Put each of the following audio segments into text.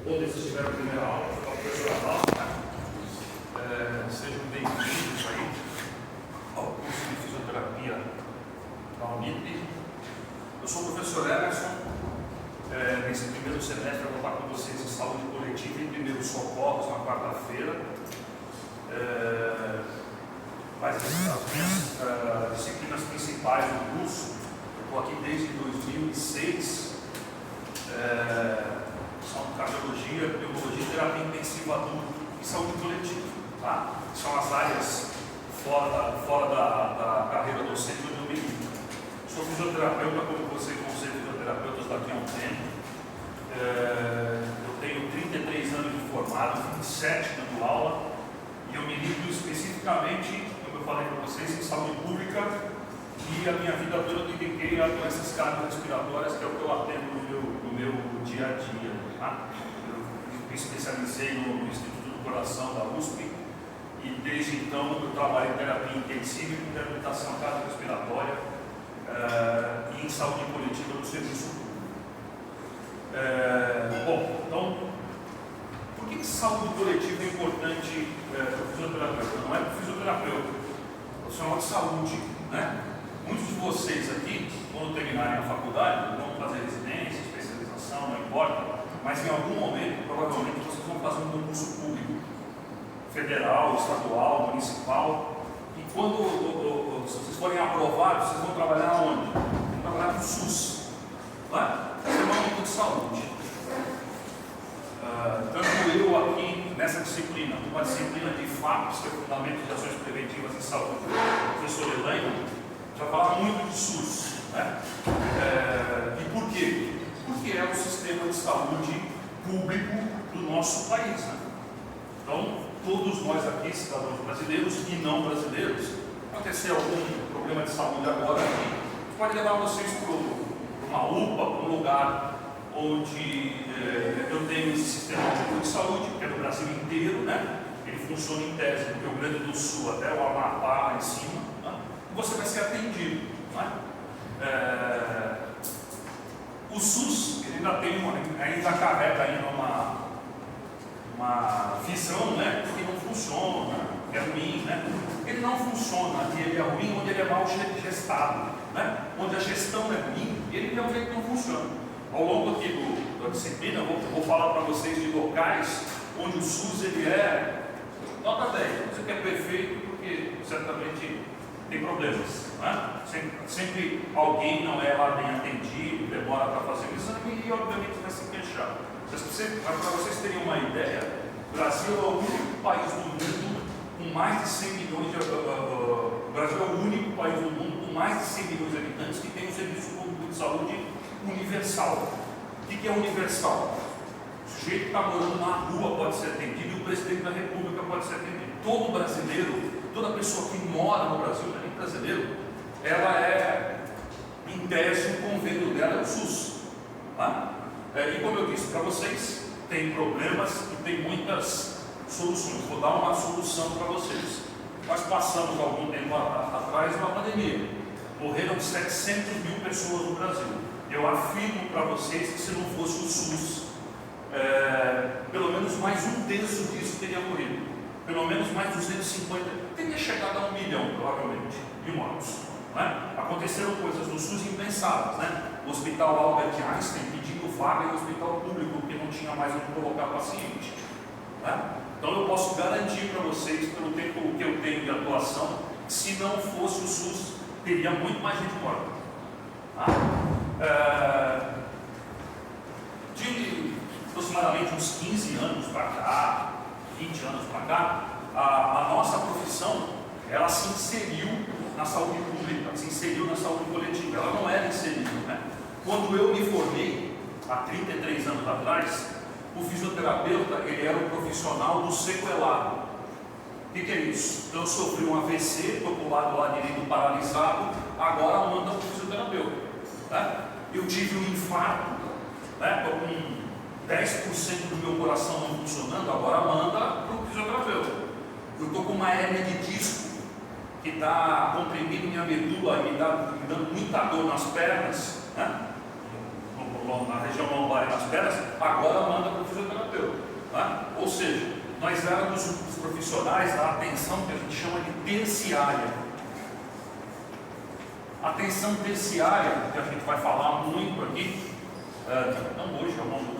Ontem vocês tiveram a primeira aula, foi com a professora Laura, sejam bem-vindos aí ao curso de fisioterapia da Unip. Eu sou o professor Emerson. Nesse primeiro semestre eu vou estar com vocês em saúde coletiva e primeiros socorros na quarta-feira. Mas as minhas disciplinas principais do curso, eu estou aqui desde 2006, são cardiologia, pneumologia, terapia intensiva adulta e saúde coletiva. Tá? São as áreas fora da carreira docente onde eu me ligo. Sou fisioterapeuta, como vocês vão ser fisioterapeutas daqui a um tempo. Eu tenho 33 anos de formado, 27 dando aula, e eu me ligo especificamente, como eu falei para vocês, em saúde pública, e a minha vida toda eu dediquei a doenças cardiorrespiratórias, que é o que eu atendo no meu dia a dia. Tá? Eu me especializei no Instituto do Coração da USP, e desde então eu trabalho em terapia intensiva e com reabilitação cardiorrespiratória e em saúde coletiva no serviço público. Então, por que saúde coletiva é importante para o fisioterapeuta? Não é para o fisioterapeuta, é profissional de saúde, né? Muitos de vocês aqui, quando terminarem a faculdade, vão fazer residência, especialização, não importa, mas em algum momento, provavelmente, vocês vão fazer um concurso público, federal, estadual, municipal, e quando vocês forem aprovados, vocês vão trabalhar onde? Vão trabalhar no SUS, não é? Isso é uma luta de saúde. Tanto eu aqui, nessa disciplina, uma disciplina de fatos, que é fundamento de ações preventivas em saúde, o professor Elaine, já fala muito de SUS, né? E por quê? Porque é o sistema de saúde público do nosso país, né? Então, todos nós aqui, cidadãos brasileiros e não brasileiros, acontecer algum problema de saúde agora aqui, pode levar vocês para uma UPA, para um lugar onde eu tenho esse sistema único de saúde, que é do Brasil inteiro, né? Ele funciona em tese do Rio Grande do Sul até o Amapá lá em cima, né? E você vai ser atendido, né? O SUS ele ainda carrega ainda uma visão, né, que não funciona, que é ruim, né? Ele não funciona e ele é ruim onde ele é mal gestado, né? Onde a gestão é ruim, ele realmente não funciona. Ao longo aqui da disciplina, eu vou falar para vocês de locais onde o SUS ele é nota 10. Você quer perfeito porque certamente tem problemas, né? Sempre alguém não é lá bem atendido, demora para fazer o exame e obviamente vai se queixar. Para vocês terem uma ideia, o Brasil é o único país do mundo com mais de 100 milhões de o Brasil é o único país do mundo com mais de 100 milhões de habitantes que tem um serviço público de saúde universal. O que é universal? O sujeito que está morando na rua pode ser atendido e o presidente da República pode ser atendido. Todo brasileiro, toda pessoa que mora no Brasil, não é nem brasileiro, ela é, em tese, o convênio dela é o SUS. Tá? E como eu disse para vocês, tem problemas e tem muitas soluções. Vou dar uma solução para vocês. Nós passamos algum tempo atrás uma pandemia. Morreram 700 mil pessoas no Brasil. Eu afirmo para vocês que se não fosse o SUS, pelo menos mais um terço disso teria morrido. Pelo menos mais 250, teria chegado a 1 milhão, provavelmente, de mortos. Né? Aconteceram coisas no SUS impensáveis, né? O Hospital Albert Einstein pedindo vaga no hospital público, porque não tinha mais onde colocar paciente. Né? Então eu posso garantir para vocês, pelo tempo que eu tenho de atuação, que se não fosse o SUS, teria muito mais gente morta. Tá? De aproximadamente uns 15 anos para cá, 20 anos para cá, a nossa profissão, ela se inseriu na saúde pública, se inseriu na saúde coletiva, ela não era inserida, né? Quando eu me formei, há 33 anos atrás, o fisioterapeuta, ele era um profissional do sequelado. O que é isso? Então eu sofri um AVC, estou com o lado lá direito paralisado, agora manda para o fisioterapeuta. Né? Eu tive um infarto, né? Estou com 10% do meu coração não funcionando, agora manda para o fisioterapeuta. Eu estou com uma hérnia de disco, que está comprimindo minha medula e me dando muita dor nas pernas, né? na região lombar e nas pernas, agora manda para o fisioterapeuta. Tá? Ou seja, nós éramos os profissionais da atenção que a gente chama de terciária. Atenção terciária, que a gente vai falar muito aqui, não hoje, ao longo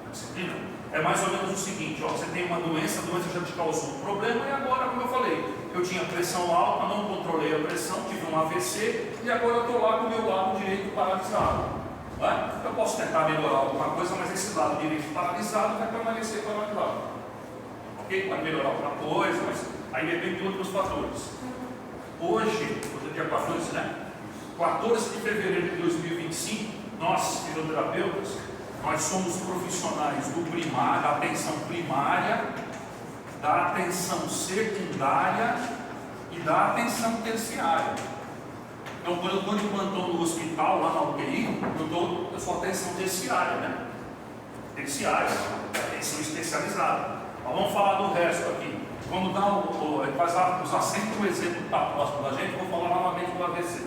da disciplina, é mais ou menos o seguinte: ó, você tem uma doença, a doença já te causou um problema, e agora, como eu falei, eu tinha pressão alta, não controlei a pressão, tive um AVC, e agora eu estou lá com o meu lado direito paralisado. Né? Eu posso tentar melhorar alguma coisa, mas esse lado direito paralisado vai permanecer paralisado. Ok? Vai melhorar alguma coisa, mas aí depende de outros fatores. Hoje dia 14, né? 14 de fevereiro de 2025, nós, fisioterapeutas, nós somos profissionais do primário, da atenção primária, da atenção secundária e da atenção terciária. Então, quando eu estou de plantão no hospital, lá na UTI, eu sou atenção terciária, né? Terciária, atenção especializada. Mas vamos falar do resto aqui. Vamos dar usar sempre um exemplo que está próximo da gente. Vou falar novamente do AVC.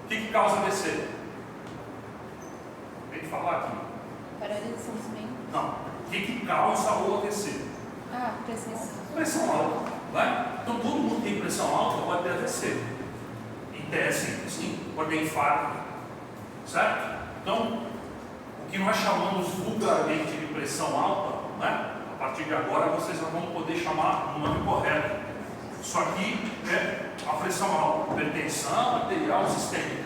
O que causa AVC? Tem que falar aqui. Paralisação dos membros. Não. O que causa o AVC? Pressão. Pressão alta. Né? Então todo mundo tem pressão alta, pode ter AVC. Em tese, sim, pode ter infarto. Certo? Então, o que nós chamamos vulgarmente de pressão alta, né? A partir de agora vocês já vão poder chamar o nome correto. Isso aqui é a pressão alta, hipertensão arterial sistêmica.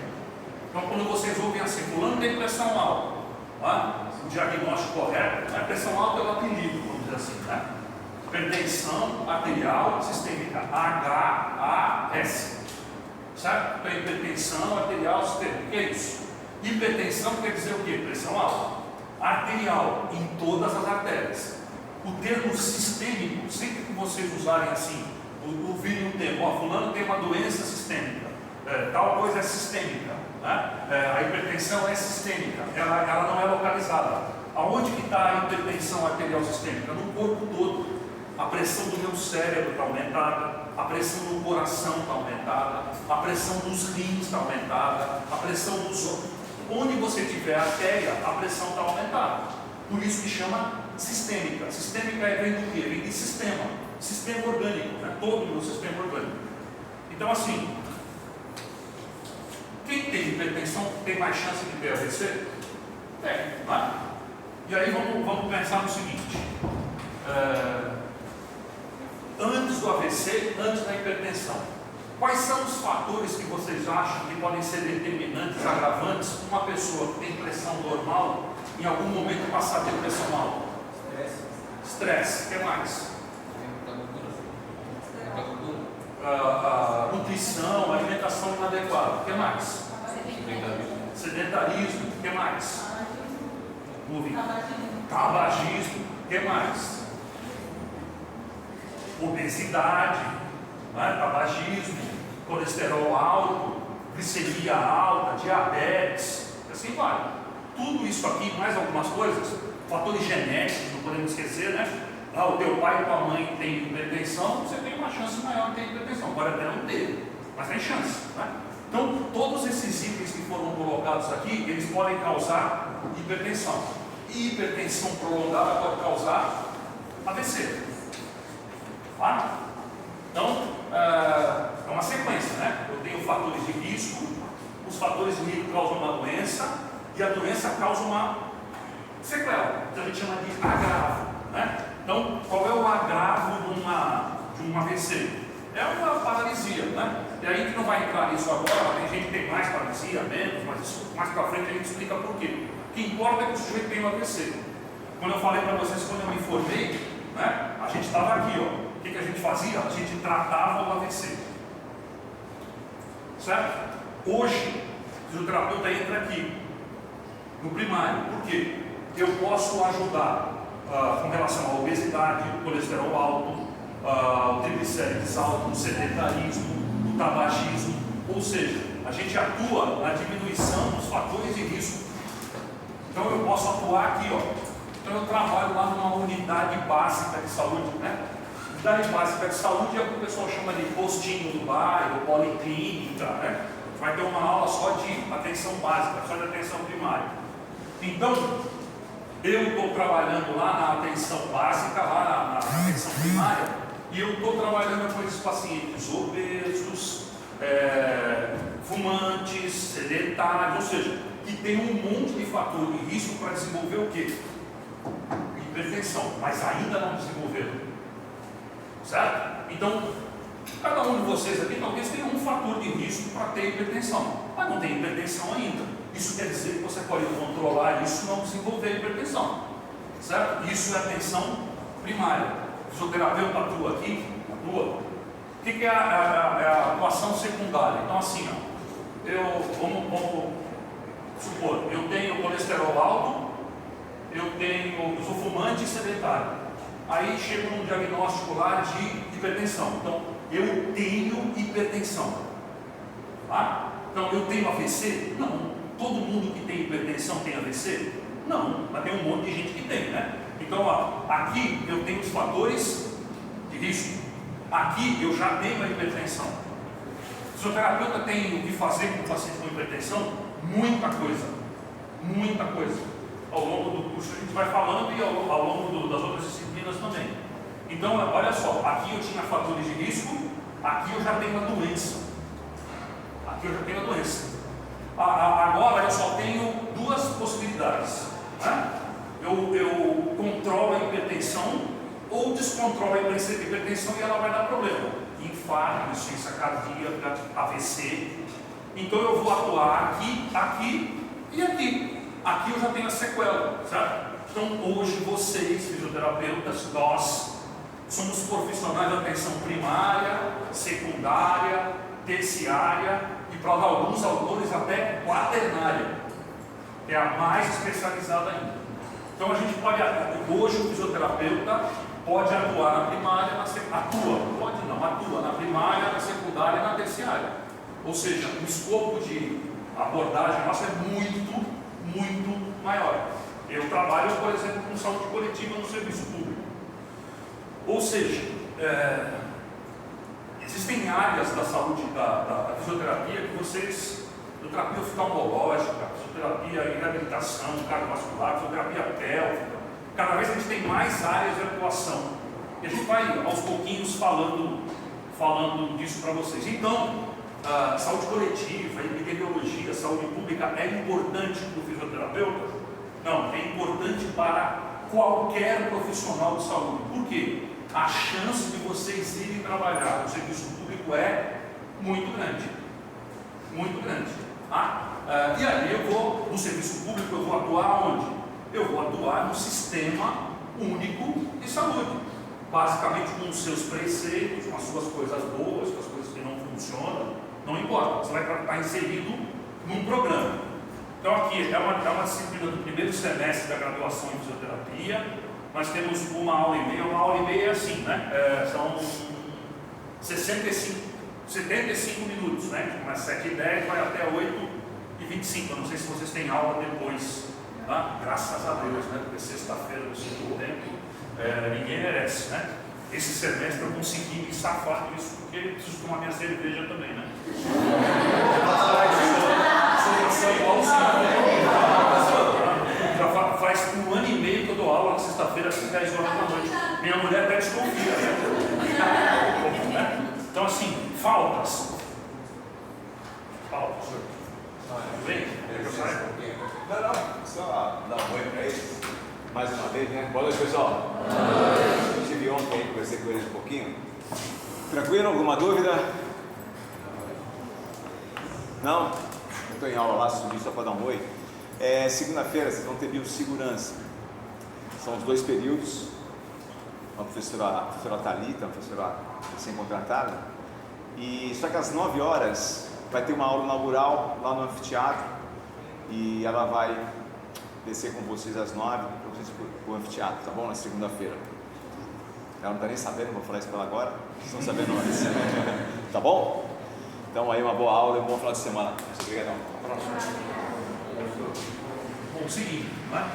Então, quando vocês ouvem assim, fulano tem pressão alta, né? O diagnóstico correto, a pressão alta é o apelido, vamos dizer assim, né? Hipertensão arterial sistêmica, HAS. Certo? Então, hipertensão arterial sistêmica. O que é isso? Hipertensão quer dizer o quê? Pressão alta. Arterial, em todas as artérias. O termo sistêmico, sempre que vocês usarem assim, ouvirem um termo, fulano tem uma doença sistêmica, tal coisa é sistêmica, né? A hipertensão é sistêmica, ela não é localizada. Aonde que está a hipertensão arterial sistêmica? No corpo todo. A pressão do meu cérebro está aumentada, a pressão do coração está aumentada, a pressão dos rins está aumentada, a pressão dos olhos. Onde você tiver artéria, a pressão está aumentada. Por isso que chama sistêmica. Sistêmica vem do quê? Vem de sistema. Sistema orgânico, né? Todo o meu sistema orgânico. Então, assim, quem tem hipertensão tem mais chance de ter AVC? Tem, né? E aí vamos pensar no seguinte: antes do AVC, antes da hipertensão, quais são os fatores que vocês acham que podem ser determinantes, agravantes, para uma pessoa que tem pressão normal, em algum momento passar a ter pressão alta? Estresse. O que mais? Nutrição, alimentação inadequada. O que mais? Sedentarismo. O que mais? Tabagismo. O que mais? Obesidade, né? Tabagismo, colesterol alto, glicemia alta, diabetes, assim vai. Tudo isso aqui, mais algumas coisas, fatores genéticos, não podemos esquecer, né? O teu pai e tua mãe têm hipertensão, você tem uma chance maior de ter hipertensão, pode até não ter, mas tem chance, né? Então, todos esses itens que foram colocados aqui, eles podem causar hipertensão. E hipertensão prolongada pode causar AVC. Tá? Então, é uma sequência, né? Eu tenho fatores de risco, os fatores de risco causam uma doença, e a doença causa uma sequela, que a gente chama de agravo, né? Então, qual é o agravo de um AVC? É uma paralisia, né? E aí a gente não vai entrar nisso agora, tem gente que tem mais paralisia, menos, mas isso mais para frente a gente explica por quê. O que importa é que o sujeito tem um AVC. Quando eu falei para vocês, quando eu me formei, né, a gente estava aqui, ó. O que a gente fazia? A gente tratava o AVC. Certo? Hoje, o fisioterapeuta entra aqui, no primário. Por quê? Eu posso ajudar com relação à obesidade, colesterol alto, o triglicérides alto, o sedentarismo, o tabagismo. Ou seja, a gente atua na diminuição dos fatores de risco. Então eu posso atuar aqui, ó. Então eu trabalho lá numa unidade básica de saúde, né? Unidade básica de saúde é o que o pessoal chama de postinho do bairro, policlínica, né? Vai ter uma aula só de atenção básica, só de atenção primária. Então, eu estou trabalhando lá na atenção básica, lá na atenção primária, e eu estou trabalhando com esses pacientes obesos, fumantes, sedentários, ou seja, que tem um monte de fator de risco para desenvolver o quê? Hipertensão, mas ainda não desenvolveram. Certo? Então, cada um de vocês aqui talvez tenha um fator de risco para ter hipertensão, mas não tem hipertensão ainda. Isso quer dizer que você pode controlar isso e não desenvolver hipertensão. Certo? Isso é atenção primária. O fisioterapeuta atua aqui, atua. O que é a atuação secundária? Então assim, ó, vamos supor, eu tenho colesterol alto, eu sou fumante e sedentário. Aí chego num diagnóstico lá de hipertensão. Então, eu tenho hipertensão. Tá? Então, eu tenho AVC? Não. Todo mundo que tem hipertensão tem AVC? Não, mas tem um monte de gente que tem, né? Então, ó, aqui eu tenho os fatores de risco. Aqui eu já tenho a hipertensão. O fisioterapeuta tem o que fazer com o paciente com hipertensão? Muita coisa. Muita coisa. Ao longo do curso a gente vai falando e ao longo das outras disciplinas também. Então, olha só, aqui eu tinha fatores de risco, aqui eu já tenho a doença. Aqui eu já tenho a doença. Agora eu só tenho duas possibilidades. Né? Eu controlo a hipertensão ou descontrolo a hipertensão e ela vai dar problema. Infarto, insuficiência cardíaca, AVC. Então eu vou atuar aqui, aqui e aqui. Aqui eu já tenho a sequela, certo? Então hoje vocês, fisioterapeutas, nós somos profissionais da atenção primária, secundária, terciária e para alguns autores até quaternária, que é a mais especializada ainda. Então a gente pode, hoje o fisioterapeuta pode atuar na primária, atua na primária, na secundária e na terciária. Ou seja, o escopo de abordagem nossa é muito maior. Eu trabalho, por exemplo, com saúde coletiva no serviço público. Ou seja, existem áreas da saúde, da fisioterapia que fisioterapia oftalmológica, fisioterapia em reabilitação cardiovascular, fisioterapia pélvica. Cada vez a gente tem mais áreas de atuação. E a gente vai aos pouquinhos falando disso para vocês. Então, saúde coletiva, epidemiologia, saúde pública é importante para o fisioterapeuta? Não, é importante para qualquer profissional de saúde. Por quê? A chance de vocês irem trabalhar no serviço público é muito grande. Muito grande. Tá? E aí eu vou, no serviço público, eu vou atuar onde? Eu vou atuar no sistema único de saúde. Basicamente com os seus preceitos, com as suas coisas boas, com as coisas que não funcionam, não importa, você vai estar inserido num programa. Então aqui é uma disciplina do primeiro semestre da graduação em fisioterapia. Nós temos uma aula e meia é assim, né? São 75 minutos, né? Começa 7h10, vai até 8h25. Eu não sei se vocês têm aula depois, tá? Graças a Deus, né? Porque sexta-feira no segundo tempo, ninguém merece, né? Esse semestre eu consegui me safar disso, porque preciso tomar minha cerveja também, né? Sou igual o senhor. Já faz 1 ano e meio que eu dou aula na sexta-feira, às 10 horas da noite. Minha mulher até desconfia, né? Então, assim, faltas. Senhor. Tudo bem? Não, só dar um oi para eles. Mais uma vez, né? Boa noite, pessoal. Eu estive ontem aí, conversei com eles um pouquinho. Tranquilo? Alguma dúvida? Não? Eu estou em aula lá, subi só para dar um oi. Segunda-feira vocês vão ter biossegurança. São os 2 períodos. A professora Thalita, uma professora recém-contratada. E só que às 9 horas vai ter uma aula inaugural lá no anfiteatro. E ela vai descer com vocês às 9 para vocês para o anfiteatro, tá bom? Na segunda-feira. Ela não está nem sabendo, vou falar isso para ela agora. Vocês estão sabendo antes. Tá bom? Então aí uma boa aula e um bom final de semana. Obrigadão. Bom, o seguinte, né?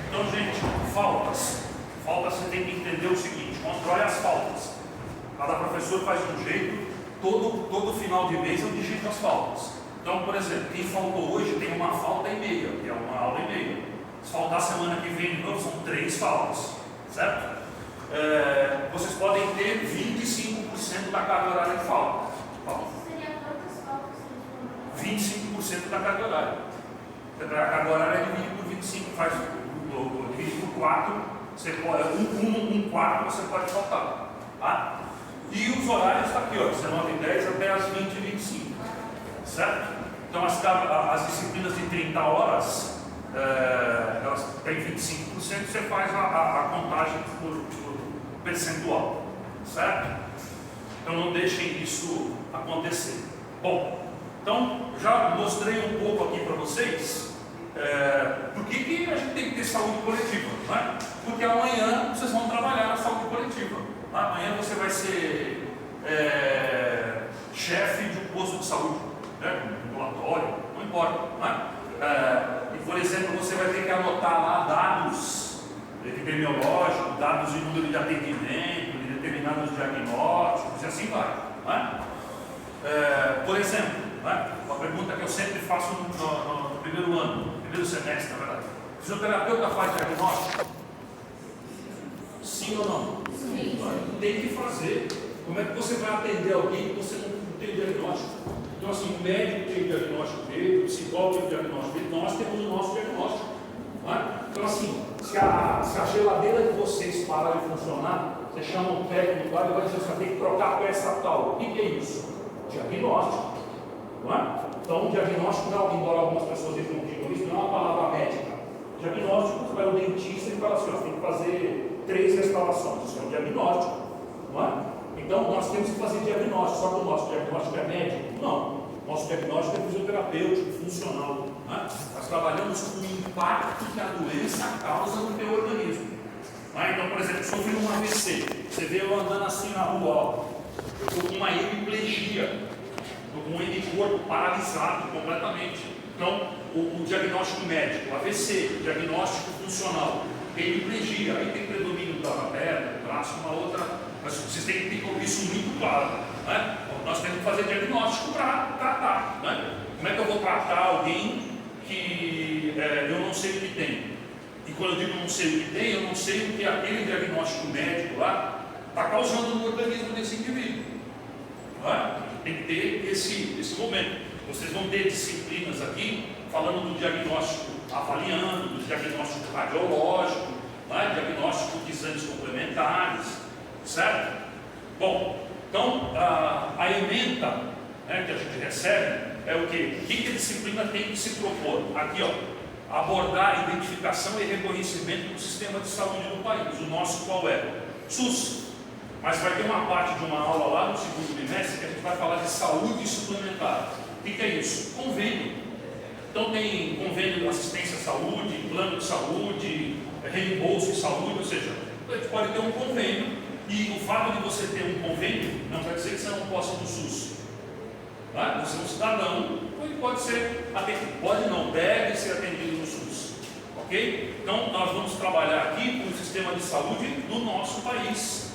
Então, gente, faltas. Faltas você tem que entender o seguinte: controle as faltas. Cada professor faz de um jeito, todo final de mês eu digito as faltas. Então, por exemplo, quem faltou hoje tem uma falta e meia, que é uma aula e meia. Se faltar semana que vem de novo, são 3 faltas, certo? Vocês podem ter 25% da carga horária de falta. Isso seria quantas faltas? 25% da carga horária. A carga horária é dividida por 25, divide por 4, você pode, um quarto você pode faltar. Tá? E os horários estão aqui, ó, 19h10 até as 20h25. Certo? Então as disciplinas de 30 horas, elas têm 25%, você faz a contagem por percentual. Certo? Então não deixem isso acontecer. Bom, então já mostrei um pouco aqui para vocês por que a gente tem que ter saúde coletiva, né? Porque amanhã vocês vão trabalhar na saúde coletiva. Amanhã você vai ser chefe de um posto de saúde, né? Um ambulatório, não importa. Né? E por exemplo, você vai ter que anotar lá dados epidemiológicos, dados de número de atendimento, de determinados diagnósticos e assim vai. Né? Por exemplo, né? Uma pergunta que eu sempre faço no primeiro ano, no primeiro semestre, na verdade. O fisioterapeuta faz diagnóstico? Sim ou não? Sim. Tem que fazer. Como é que você vai atender alguém que você não tem diagnóstico? Então, assim, o médico tem o diagnóstico dele, o psicólogo tem o diagnóstico dele, nós temos o nosso diagnóstico. Né? Então, assim, se a geladeira de vocês parar de funcionar, você chama um técnico lá e vai dizer: você tem que trocar a peça tal. O que é isso? Diagnóstico. Não é? Então, o diagnóstico, não, embora algumas pessoas digam isso, não é uma palavra médica. Diagnóstico, você vai ao dentista e fala assim: você tem que fazer 3 restaurações. Isso é um diagnóstico. Não é? Então, nós temos que fazer diagnóstico. Só que o nosso diagnóstico é médico? Não. Nosso diagnóstico é fisioterapêutico, funcional. Né? Nós trabalhamos com o impacto que a doença causa no teu organismo. Né? Então, por exemplo, sofri um AVC. Você vê eu andando assim na rua, ó. Eu estou com uma hemiplegia. Estou com um hemicorpo paralisado completamente. Então, o diagnóstico médico, AVC, diagnóstico funcional, hemiplegia, aí tem predomínio da perna, do braço, uma outra, mas vocês têm que ter isso muito claro. Né? Nós temos que fazer diagnóstico para tratar. Né? Como é que eu vou tratar alguém que eu não sei o que tem? E quando eu digo não sei o que tem, eu não sei o que aquele diagnóstico médico lá está causando no organismo desse indivíduo. Né? Tem que ter esse momento. Vocês vão ter disciplinas aqui falando do diagnóstico, avaliando, do diagnóstico radiológico, né? Diagnóstico de exames complementares, certo? Bom, então a ementa, né, que a gente recebe é o quê? O que a disciplina tem que se propor? Aqui, ó, abordar a identificação e reconhecimento do sistema de saúde do país. O nosso qual é? SUS. Mas vai ter uma parte de uma aula lá no segundo bimestre que a gente vai falar de saúde suplementar. O que é isso? Convênio. Então tem convênio de assistência à saúde, plano de saúde, reembolso de saúde, ou seja, a gente pode ter um convênio e o fato de você ter um convênio não quer dizer que você não possa ir no SUS. Tá? Você é um cidadão, pode ser atendido, pode não, deve ser atendido no SUS. Ok? Então nós vamos trabalhar aqui com o sistema de saúde do nosso país.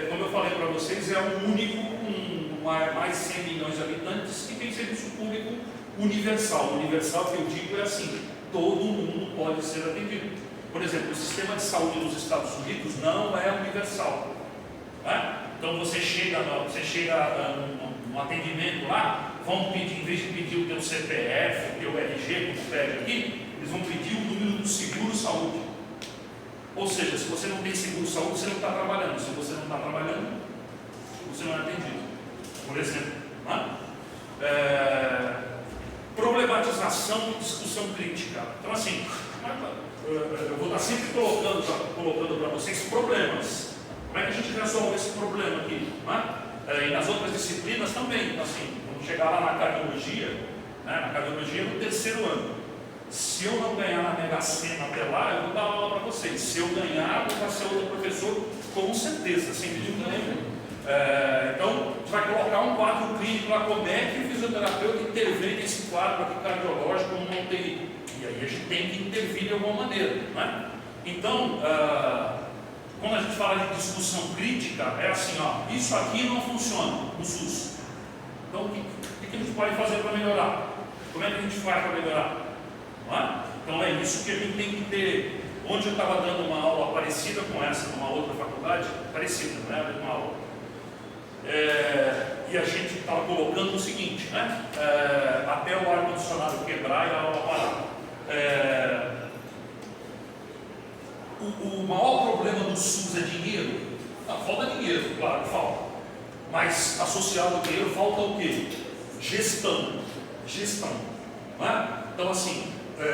Como eu falei para vocês, é o único com mais de 100 milhões de habitantes que tem serviço público universal. Universal que eu digo é assim: todo mundo pode ser atendido. Por exemplo, o sistema de saúde nos Estados Unidos não é universal. Né? Então você chega no atendimento lá, vão pedir, em vez de pedir o teu CPF, o teu RG, como pede aqui, eles vão pedir o número do seguro-saúde. Ou seja, se você não tem seguro-saúde, você não está trabalhando. Se você não está trabalhando, você não é atendido. Por exemplo, né? Problematização e discussão crítica. Então, assim, eu vou estar sempre colocando para vocês problemas. Como é que a gente resolve esse problema aqui? Né? E nas outras disciplinas também. Então, assim, vamos chegar lá na cardiologia, né? Na cardiologia no 3º ano. Se eu não ganhar na Mega Sena até lá, eu vou dar aula para vocês. Se eu ganhar, eu vou ser outro professor, com certeza, sem dúvida nenhuma. Então, a gente vai colocar um quadro clínico lá, como é que o fisioterapeuta intervém nesse quadro aqui cardiológico no UTI. E aí a gente tem que intervir de alguma maneira. Né? Então, quando a gente fala de discussão crítica, é assim, ó, isso aqui não funciona no SUS. Então, o que a gente pode fazer para melhorar? Como é que a gente faz para melhorar? Não é? Então é isso que a gente tem que ter. Onde eu estava dando uma aula parecida com essa, numa outra faculdade, parecida, não é a mesma aula. E a gente estava colocando o seguinte, né? Até o ar-condicionado quebrar e a aula parar. O maior problema do SUS é dinheiro? Não, falta dinheiro, claro, falta. Mas associado ao dinheiro falta o quê? Gestão. Não é? Então assim,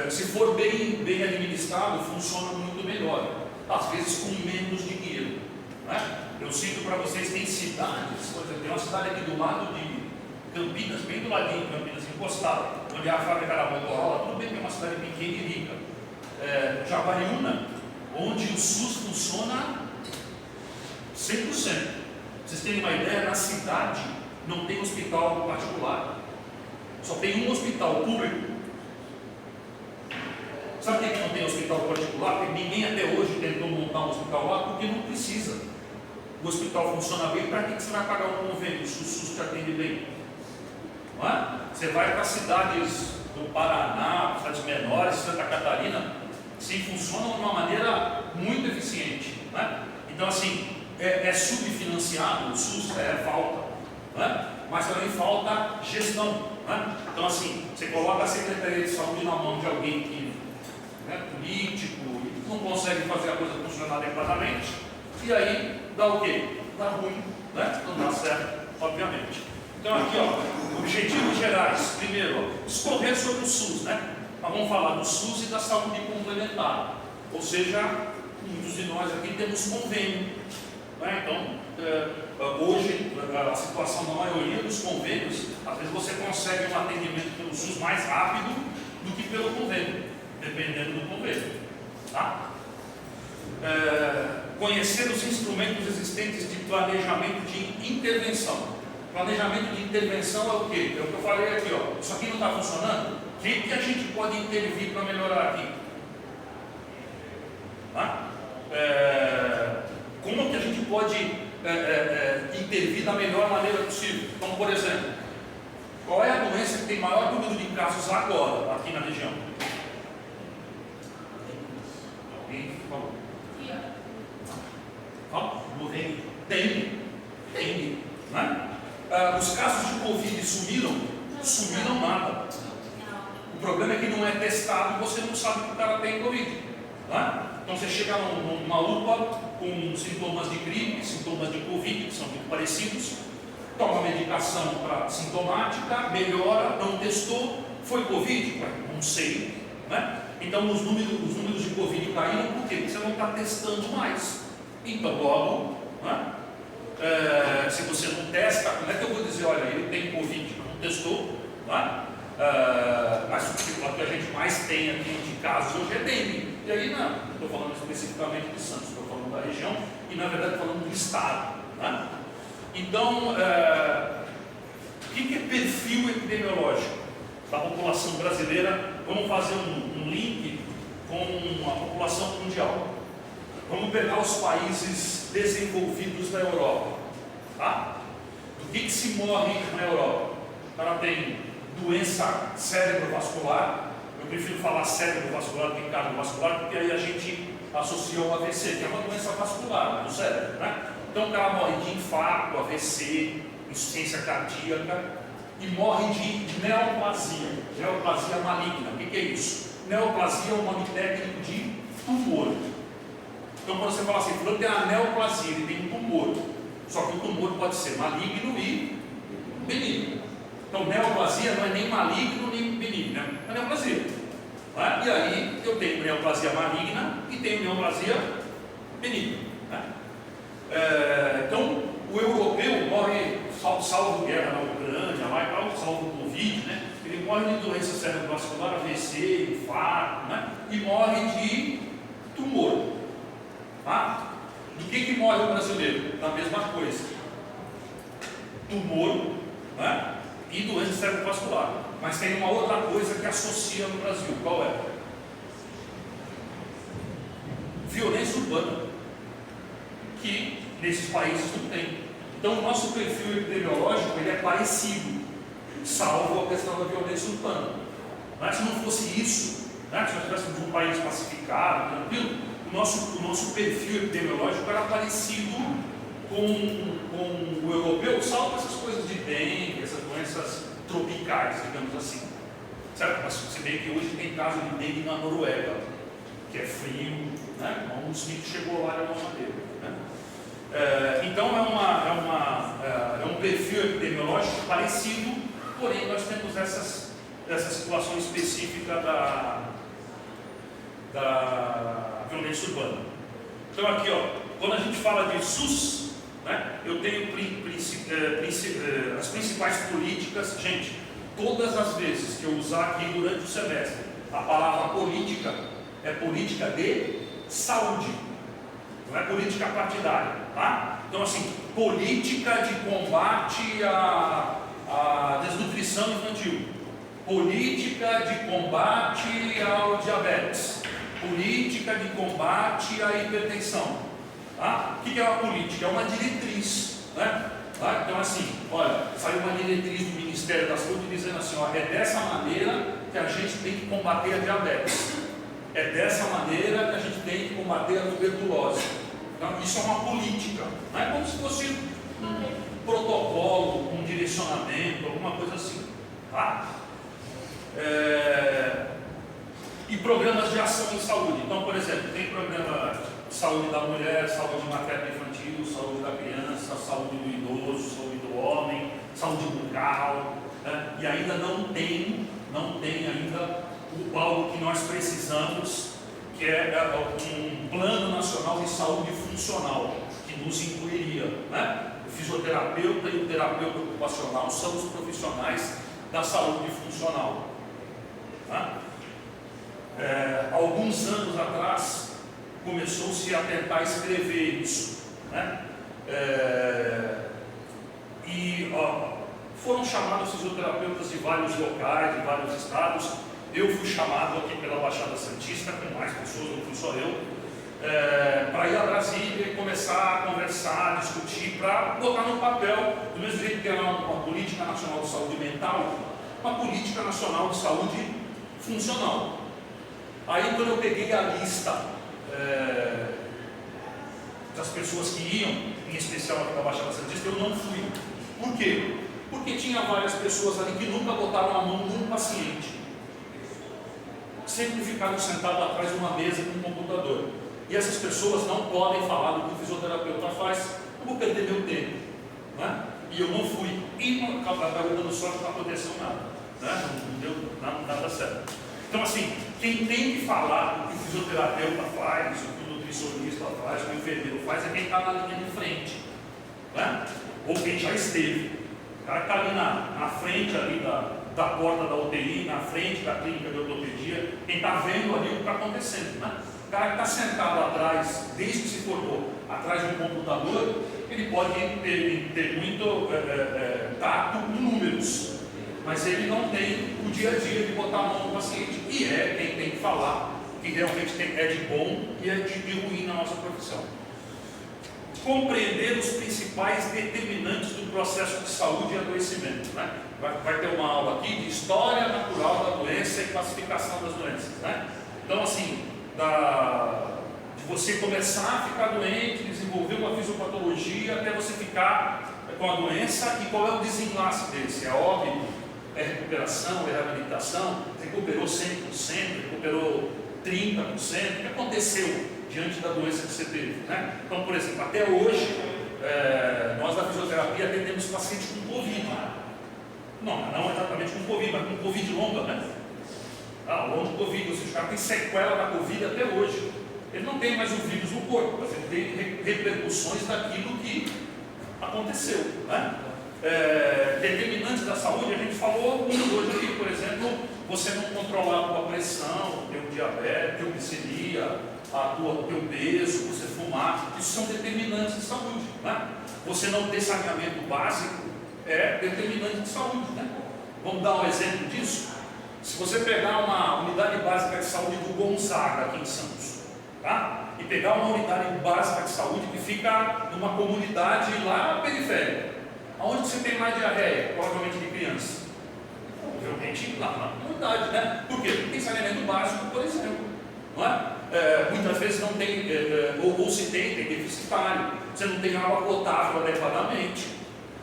se for bem administrado, funciona muito melhor. Às vezes com menos dinheiro. Não é? Eu cito para vocês, tem cidades, por exemplo, tem uma cidade aqui do lado de Campinas, bem do ladinho de Campinas, encostada, onde a fábrica da Motorola, tudo bem que é uma cidade pequena e rica. Jaguariúna, onde o SUS funciona 100%. Vocês terem uma ideia, na cidade não tem hospital particular, só tem um hospital público. Sabe por que não tem hospital particular? Porque ninguém até hoje tentou montar um hospital lá, porque não precisa. O hospital funciona bem, para que você vai pagar um convênio se o SUS te atende bem? Não é? Você vai para cidades do Paraná, cidades menores, Santa Catarina, sim, funcionam de uma maneira muito eficiente. Não é? Então assim, é subfinanciado o SUS, falta, não é? Mas também falta gestão. Não é? Então assim, você coloca a Secretaria de Saúde na mão de alguém que político, não consegue fazer a coisa funcionar adequadamente, e aí dá o quê? Dá ruim, né? Não dá certo, obviamente. Então aqui, objetivos gerais. Primeiro, discorrer sobre o SUS, né? Nós vamos falar do SUS e da saúde complementar. Ou seja, muitos de nós aqui temos convênio, né? Então, hoje, a situação da maioria dos convênios, às vezes você consegue um atendimento pelo SUS mais rápido do que pelo convênio, dependendo do convênio. Tá? Conhecer os instrumentos existentes de planejamento de intervenção. Planejamento de intervenção é o quê? É o que eu falei aqui, isso aqui não está funcionando? O que a gente pode intervir para melhorar aqui? Tá? Como que a gente pode intervir da melhor maneira possível? Então, por exemplo, qual é a doença que tem maior número de casos agora aqui na região? Alguém falou? Dengue, né? Os casos de Covid sumiram nada. O problema é que não é testado e você não sabe que o cara tem Covid, né? Então você chega numa UPA com sintomas de gripe, sintomas de Covid, que são muito parecidos, toma medicação para sintomática, melhora, não testou, foi Covid? Não sei, né? Então os números de Covid caíram por quê? Porque você não está testando mais. Então logo, né? Se você não testa, como é que eu vou dizer, olha, ele tem Covid, não testou, né? Mas o que a gente mais tem aqui de casos hoje é dengue. E aí não estou falando especificamente de Santos, estou falando da região e na verdade falando do estado, né? Então, o que é perfil epidemiológico da população brasileira? Vamos fazer um link com a população mundial. Vamos pegar os países desenvolvidos da Europa, tá? Do que se morre na Europa? O cara tem doença cerebrovascular. Eu prefiro falar cerebrovascular do que cardiovascular, porque aí a gente associa ao AVC, que é uma doença vascular do cérebro, né? Então o cara morre de infarto, AVC, insuficiência cardíaca e morre de neoplasia maligna. O que é isso? Neoplasia é um nome técnico de tumor. Então quando você fala assim, fulano tem a neoplasia, ele tem um tumor, só que o tumor pode ser maligno e benigno. Então neoplasia não é nem maligno nem benigno, né? É neoplasia. Né? E aí eu tenho neoplasia maligna e tenho neoplasia benigna. Né? Então o europeu morre, salvo guerra na Ucrânia, lá e tal, salvo o Covid, né? Ele morre de doença cerebrovascular, AVC, infarto, né? E morre de tumor. Tá? Do que morre o brasileiro? Da mesma coisa. Tumor, né? E doença cerebrovascular. Mas tem uma outra coisa que associa no Brasil. Qual é? Violência urbana. Que nesses países não tem. Então o nosso perfil epidemiológico ele é parecido, salvo a questão da violência urbana. Mas se não fosse isso, né? Se nós tivéssemos um país pacificado, tranquilo, o nosso perfil epidemiológico era parecido com o europeu, salvo essas coisas de dengue, essas doenças tropicais, digamos assim. Certo? Mas você vê que hoje tem caso de dengue na Noruega, que é frio, né? Um mosquito chegou lá de alguma maneira. Né? Então é um perfil epidemiológico parecido, porém nós temos essa situação específica da violência urbana. Então aqui, ó, quando a gente fala de SUS, né, eu tenho as principais políticas. Gente, todas as vezes que eu usar aqui durante o semestre a palavra política, é política de saúde, não é política partidária, tá? Então assim, política de combate à desnutrição infantil, política de combate ao diabetes, política de combate à hipertensão, tá? O que é uma política? É uma diretriz, né? Tá? Então assim, olha, saiu uma diretriz do Ministério da Saúde dizendo assim, ó, é dessa maneira que a gente tem que combater a diabetes, é dessa maneira que a gente tem que combater a tuberculose. Então, isso é uma política, não é como se fosse um protocolo, um direcionamento, alguma coisa assim, tá? E programas de ação em saúde. Então, por exemplo, tem programa de saúde da mulher, saúde materno-infantil, saúde da criança, saúde do idoso, saúde do homem, saúde bucal, né? E ainda não tem ainda algo que nós precisamos, que é um plano nacional de saúde funcional, que nos incluiria, né? O fisioterapeuta e o terapeuta ocupacional são os profissionais da saúde funcional, tá? Alguns anos atrás começou-se a tentar escrever isso, né? Foram chamados fisioterapeutas de vários locais, de vários estados. Eu fui chamado aqui pela Baixada Santista, com mais pessoas, não fui só eu, para ir a Brasília e começar a conversar, discutir, para botar no papel, do mesmo jeito que era uma política nacional de saúde mental, uma política nacional de saúde funcional. Aí, quando eu peguei a lista das pessoas que iam, em especial aqui da Baixada Santista, eu não fui. Por quê? Porque tinha várias pessoas ali que nunca botaram a mão num paciente, sempre ficaram sentados atrás de uma mesa com um computador. E essas pessoas não podem falar do que o fisioterapeuta faz, eu vou perder meu tempo, né? E eu não fui. E acabou dando sorte, não aconteceu nada, né? Não deu nada certo. Então assim, quem tem que falar o que o fisioterapeuta faz, o que o nutricionista faz, o que o enfermeiro faz, é quem está na linha de frente, né? Ou quem já esteve. O cara está ali na frente ali da porta da UTI, na frente da clínica de ortopedia, quem está vendo ali o que está acontecendo, né? O cara que está sentado atrás, desde que se formou, atrás de um computador, ele pode ter muito tato com números, mas ele não tem o dia a dia de botar a mão no paciente, e é quem tem que falar que realmente é de bom e é de ruim na nossa profissão. Compreender os principais determinantes do processo de saúde e adoecimento, né? Vai ter uma aula aqui de história natural da doença e classificação das doenças, né? Então assim, de você começar a ficar doente, desenvolver uma fisiopatologia, até você ficar com a doença, e qual é o desenlace dele, se é óbito, é recuperação, é reabilitação, recuperou 100%, recuperou 30%, o que aconteceu diante da doença que você teve, né? Então, por exemplo, até hoje, nós da fisioterapia atendemos pacientes com Covid. Não exatamente com Covid, mas com Covid longa, né? Longo Covid, ou seja, o cara tem sequela da Covid até hoje. Ele não tem mais o vírus no corpo, mas ele tem repercussões daquilo que aconteceu, né? Determinantes da saúde, a gente falou muito hoje aqui, por exemplo, você não controlar a tua pressão, teu diabetes, teu glicemia, teu peso, você fumar, isso são determinantes de saúde, né? Você não ter saneamento básico é determinante de saúde, né? Vamos dar um exemplo disso? Se você pegar uma unidade básica de saúde do Gonzaga aqui em Santos, tá? E pegar uma unidade básica de saúde que fica numa comunidade lá periférica, onde você tem mais diarreia, provavelmente de criança, provavelmente lá na comunidade, né? Por quê? Porque tem saneamento básico, por exemplo, não é? Muitas vezes não tem, ou se tem deficitário, você não tem água potável adequadamente.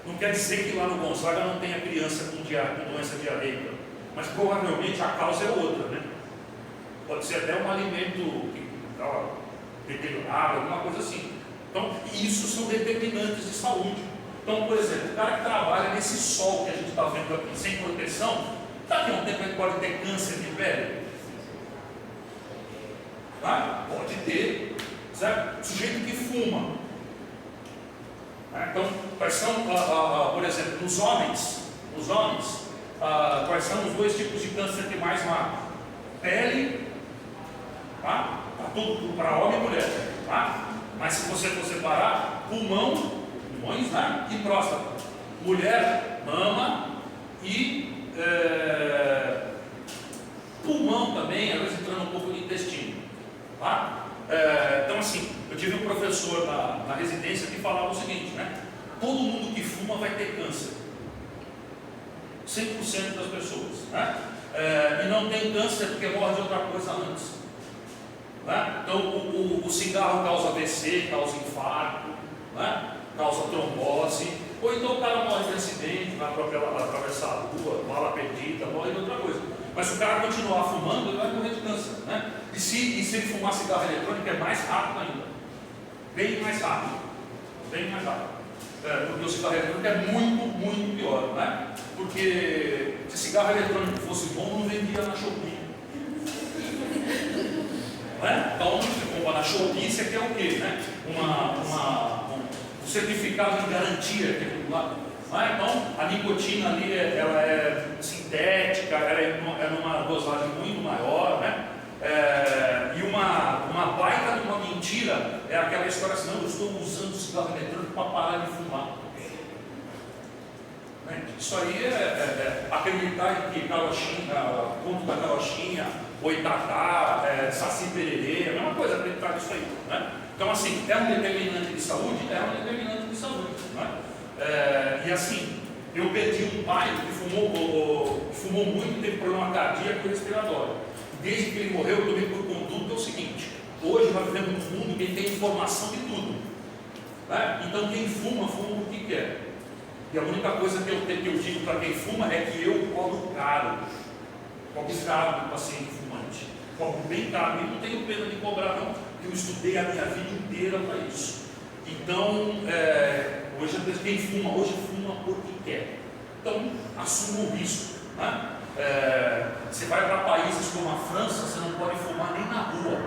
Não quer dizer que lá no Gonzaga não tenha criança com doença diarreica, mas provavelmente a causa é outra, né? Pode ser até um alimento que estava deteriorado, alguma coisa assim. Então, isso são determinantes de saúde. Então, por exemplo, o cara que trabalha nesse sol que a gente está vendo aqui, sem proteção, daqui a um tempo ele pode ter câncer de pele? Tá? Pode ter, certo? Sujeito que fuma. Então, quais são, por exemplo, nos homens, quais são os dois tipos de câncer que mais matam? Pele, tá? Para homem e mulher, tá? Mas se você for separar, pulmões, né? E próstata. Mulher, mama e pulmão também, às vezes entrando um pouco de intestino, tá? Então assim, eu tive um professor na residência que falava o seguinte, né? Todo mundo que fuma vai ter câncer. 100% das pessoas, né? E não tem câncer porque morre de outra coisa antes. Né? Então o cigarro causa AVC, causa infarto, né? Causa trombose, ou então o cara morre de acidente, vai atravessar a rua, bala perdida, morre de outra coisa. Mas se o cara continuar fumando, ele vai morrer de câncer, né? E se ele fumar cigarro eletrônico, é mais rápido ainda, bem mais rápido, porque o cigarro eletrônico é muito pior, né? Porque se cigarro eletrônico fosse bom, não vendia na Shopee. Né? Então, você compra na Shopee, isso aqui é o quê? Né? Um certificado de garantia que é lá. Então, a nicotina ali ela é sintética, ela é numa dosagem muito maior, né? E uma baita de uma mentira é aquela história assim, não, eu estou usando o cigarro eletrônico para parar de fumar. Isso aí é acreditar que carochinha, conto da carochinha, boitatá, saci pererê, é a mesma coisa acreditar nisso aí, né? Então assim, é um determinante de saúde? É um determinante de saúde, né? E assim, eu perdi um pai que fumou muito, teve problema cardíaco e respiratório. Desde que ele morreu, eu tomei por conduta o seguinte: hoje nós vivemos num mundo que tem informação de tudo, né? Então quem fuma o que quer. E a única coisa que eu digo para quem fuma é que eu cobro caro do paciente fumante. Cobro bem caro, e não tenho pena de cobrar não, porque eu estudei a minha vida inteira para isso. Então, hoje quem fuma, hoje fuma porque quer. Então, assuma o risco, né? Você vai para países como a França, você não pode fumar nem na rua.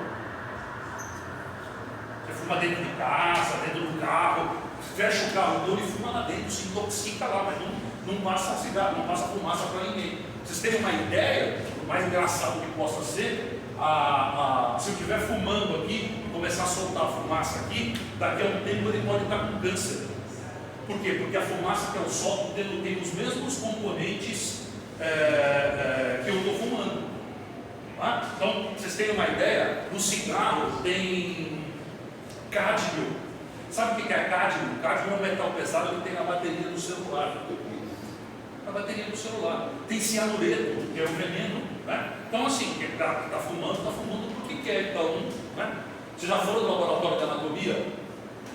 Você fuma dentro de casa, dentro do carro, fecha o carro todo e fuma lá dentro, se intoxica lá, mas não passa cigarro, não passa fumaça para ninguém. Vocês terem uma ideia, o mais engraçado que possa ser, se eu estiver fumando aqui, começar a soltar a fumaça aqui, daqui a um tempo ele pode estar com câncer. Por quê? Porque a fumaça que eu solto tem os mesmos componentes que eu estou fumando. Tá? Então, vocês terem uma ideia, no cigarro tem cádmio. Sabe o que é cádmio? Cádmio é um metal pesado que tem na bateria do celular. Na bateria do celular. Tem cianureto, que é o veneno. Né? Então, assim, quem está fumando porque quer. Então, né? Vocês já foram do laboratório de anatomia?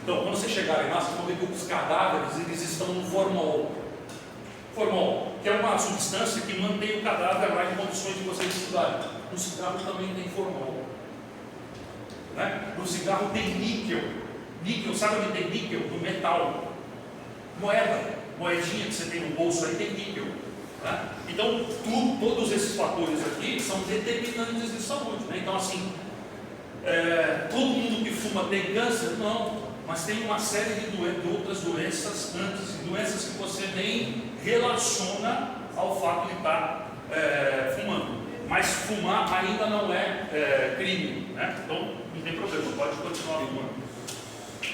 Então, quando vocês chegarem lá, vocês vão ver que os cadáveres eles estão no formol. Formol, que é uma substância que mantém o cadáver lá em condições de vocês estudarem. No cigarro também tem formol. Né? No cigarro tem níquel. Níquel, sabe onde tem níquel? No metal. Moedinha que você tem no bolso aí tem níquel. Né? Então, todos esses fatores aqui são determinantes de saúde. Né? Então, assim, todo mundo que fuma tem câncer? Não. Mas tem uma série de outras doenças antes, doenças que você nem relaciona ao fato de estar fumando. Mas fumar ainda não é crime. Né? Então, não tem problema, pode continuar fumando.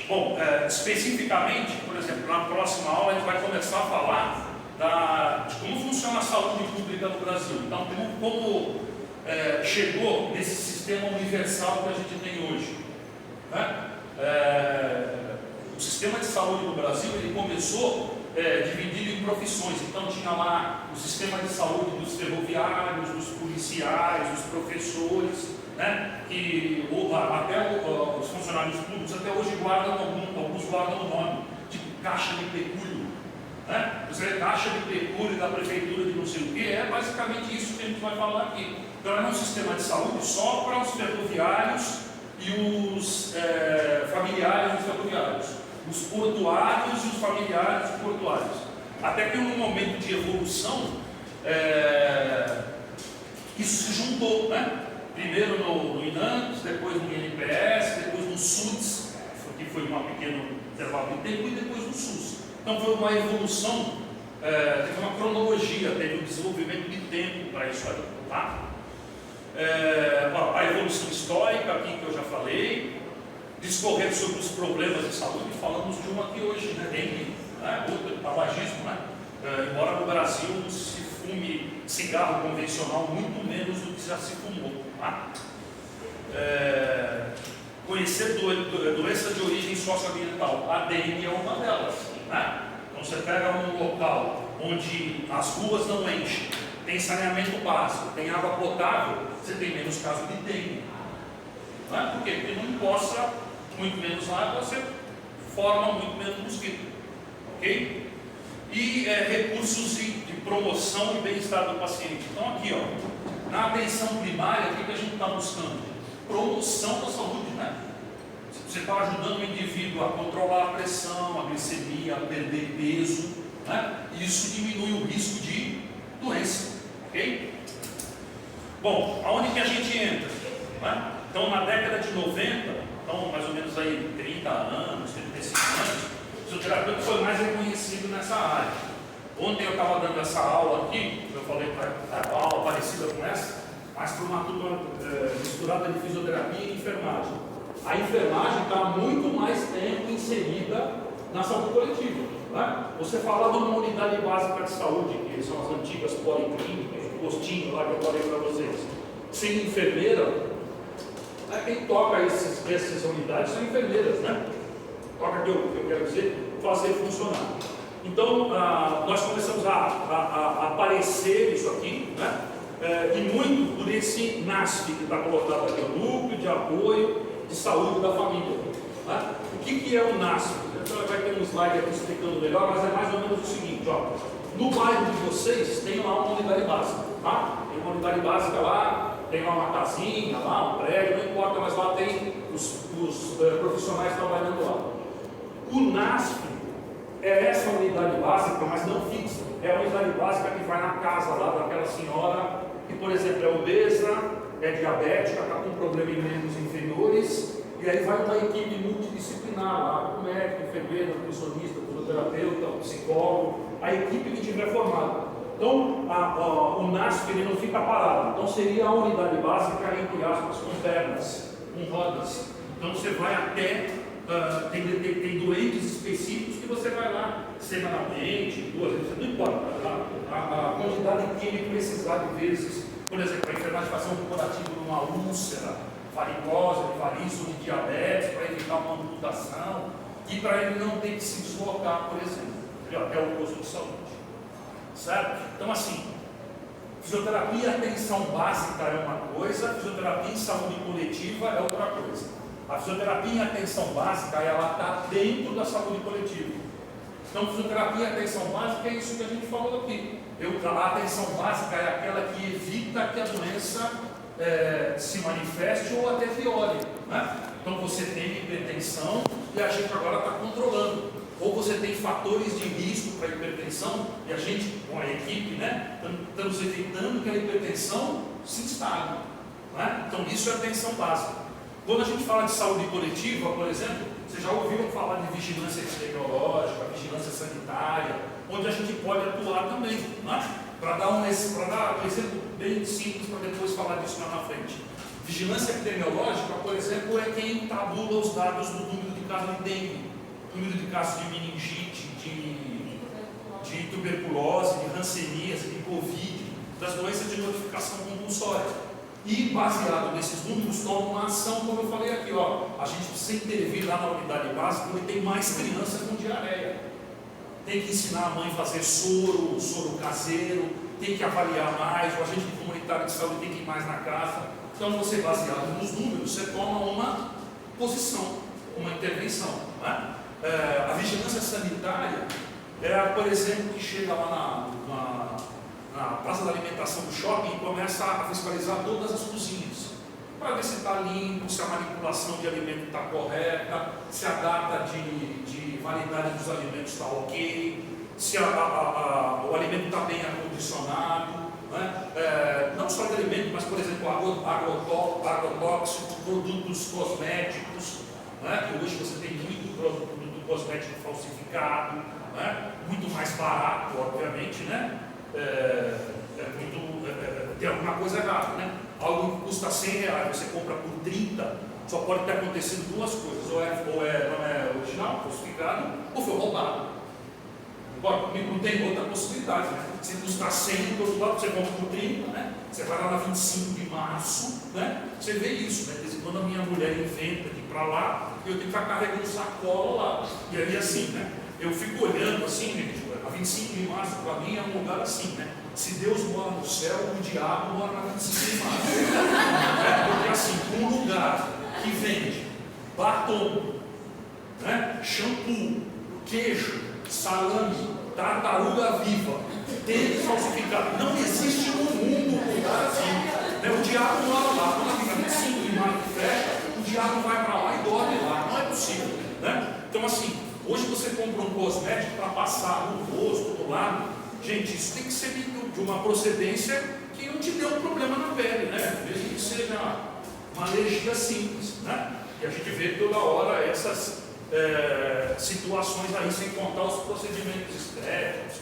Bom, especificamente, por exemplo, na próxima aula a gente vai começar a falar de como funciona a saúde pública no Brasil. Então, como chegou nesse sistema universal que a gente tem hoje. Né? O sistema de saúde no Brasil ele começou dividido em profissões. Então tinha lá o sistema de saúde dos ferroviários, dos policiais, dos professores, né? Que até os funcionários públicos até hoje guardam alguns guardam o nome, tipo caixa de pecúlio, né? Você vê caixa de pecúlio da prefeitura de não sei o que, é basicamente isso que a gente vai falar aqui. Então era um sistema de saúde só para os ferroviários e os familiares dos ferroviários, os portuários e os familiares dos portuários. Até que num momento de evolução, isso se juntou, né? Primeiro no INAMPS, depois no INPS, depois no SUDS, que foi um pequeno intervalo de tempo, e depois no SUS. Então foi uma evolução, teve uma cronologia, teve um desenvolvimento de tempo para isso aí, tá? A evolução histórica aqui que eu já falei, discorrer sobre os problemas de saúde, falamos de uma aqui hoje, né? Dengue, né? Outro, tabagismo, né? Embora no Brasil não se fume cigarro convencional, muito menos do que já se fumou, tá? Conhecer doença de origem socioambiental, a dengue é uma delas, né? Então você pega um local onde as ruas não enchem, tem saneamento básico, tem água potável, você tem menos casos de dengue. Não é? Por quê? Porque não encosta muito menos água, você forma muito menos mosquito. Ok? E recursos de promoção e bem-estar do paciente. Então aqui, ó, na atenção primária, o que a gente está buscando? Promoção da saúde, né? Você está ajudando o indivíduo a controlar a pressão, a glicemia, a perder peso, né? Isso diminui o risco de doença, ok? Bom, aonde que a gente entra? Né? Então, na década de 90, então mais ou menos aí 30 anos, 35 anos, o fisioterapeuta foi mais reconhecido nessa área. Ontem eu estava dando essa aula aqui, eu falei para uma aula parecida com essa, mas para uma turma misturada de fisioterapia e enfermagem. A enfermagem está há muito mais tempo inserida na saúde coletiva. Né? Você falava de uma unidade básica de saúde, que são as antigas policlínicas, o postinho lá que eu falei para vocês, sem enfermeira, quem toca essas unidades são enfermeiras, né? Toca que eu quero dizer, fazer funcionar. Então, nós começamos a aparecer isso aqui, né? E muito por esse NASF que está colocado aqui, o Núcleo de Apoio de Saúde da Família. Né? O que é o NASF? Vai ter um slide aqui explicando melhor, mas é mais ou menos o seguinte, ó. No bairro de vocês tem lá uma unidade básica, tá? Tem uma unidade básica lá, tem lá uma casinha, lá um prédio, não importa, mas lá tem os profissionais trabalhando lá. O NASF é essa unidade básica, mas não fixa. É a unidade básica que vai na casa lá daquela senhora que, por exemplo, é obesa, é diabética, está com problema em membros inferiores, e aí vai uma equipe multidisciplinar lá, com médico, enfermeiro, nutricionista, fisioterapeuta, psicólogo, a equipe que tiver formada. Então, o NASF ele não fica parado. Então, seria a unidade básica, entre aspas, com pernas, com rodas. Então, você vai até, tem doentes específicos que você vai lá semanalmente, 2 vezes, não importa, a quantidade que precisar de vezes. Por exemplo, a enfermagem fazer um curativo numa úlcera, varicose, varíola de diabetes, para evitar uma amputação e para ele não ter que se deslocar, por exemplo, até o posto de saúde. Certo? Então, assim, fisioterapia e atenção básica é uma coisa, fisioterapia e saúde coletiva é outra coisa. A fisioterapia e atenção básica, ela está dentro da saúde coletiva. Então, fisioterapia e atenção básica é isso que a gente falou aqui. A atenção básica é aquela que evita que a doença se manifeste ou até piore. Né? Então, você tem hipertensão e a gente agora está controlando. Ou você tem fatores de risco para a hipertensão e a gente, com a equipe, né, estamos evitando que a hipertensão se instale. Né? Então, isso é atenção básica. Quando a gente fala de saúde coletiva, por exemplo, vocês já ouviram falar de vigilância epidemiológica, vigilância sanitária, onde a gente pode atuar também, né? Para dar um exemplo bem simples para depois falar disso lá na frente. Vigilância epidemiológica, por exemplo, é quem tabula os dados do número de casos de dengue, número de casos de meningite, de tuberculose, de hanseníase, de covid, das doenças de notificação compulsória. E baseado nesses números, toma uma ação, como eu falei aqui, ó, a gente precisa intervir lá na unidade básica, onde tem mais crianças com diarreia. tem que ensinar a mãe a fazer soro caseiro, tem que avaliar mais, o agente comunitário de saúde tem que ir mais na casa. Então, você, baseado nos números, você toma uma posição, uma intervenção. Né? A vigilância sanitária por exemplo, que chega lá na praça da alimentação do shopping e começa a fiscalizar todas as cozinhas, para ver se está limpo, se a manipulação de alimento está correta, se a data de validade dos alimentos está ok, se o alimento está bem acondicionado, né? Não só de alimento, mas, por exemplo, agrotóxico, produtos cosméticos, né? Que hoje você tem muito produto cosmético falsificado, né? Muito mais barato, obviamente, né? Tem alguma coisa errada, né? Algo que custa R$100, você compra por 30, só pode ter acontecido duas coisas: ou não é original, falsificado, ou foi roubado. Agora, não tem outra possibilidade, né? Se custa 100, do outro lado você compra por 30, né? Você vai lá na 25 de março, né? Você vê isso, né? De vez em quando a minha mulher inventa de ir para lá, e eu tenho que ficar carregando sacola lá. E aí assim, né? Eu fico olhando assim, gente, a 25 de março para mim é um lugar assim, né? Se Deus mora no céu, o diabo mora na 25 de março. Porque assim, um lugar que vende batom, né? Shampoo, queijo, salame, tartaruga viva, tênis falsificado, não existe no mundo um lugar assim, né? O diabo mora lá, quando fica 25 de março fecha, o diabo vai para lá e dorme lá, não é possível, né? Então assim, hoje você compra um cosmético para passar no rosto, do lado, gente, isso tem que ser de uma procedência que não te dê um problema na pele, né? Mesmo que seja uma alergia simples, né? E a gente vê toda hora essas situações aí, sem contar os procedimentos estéticos,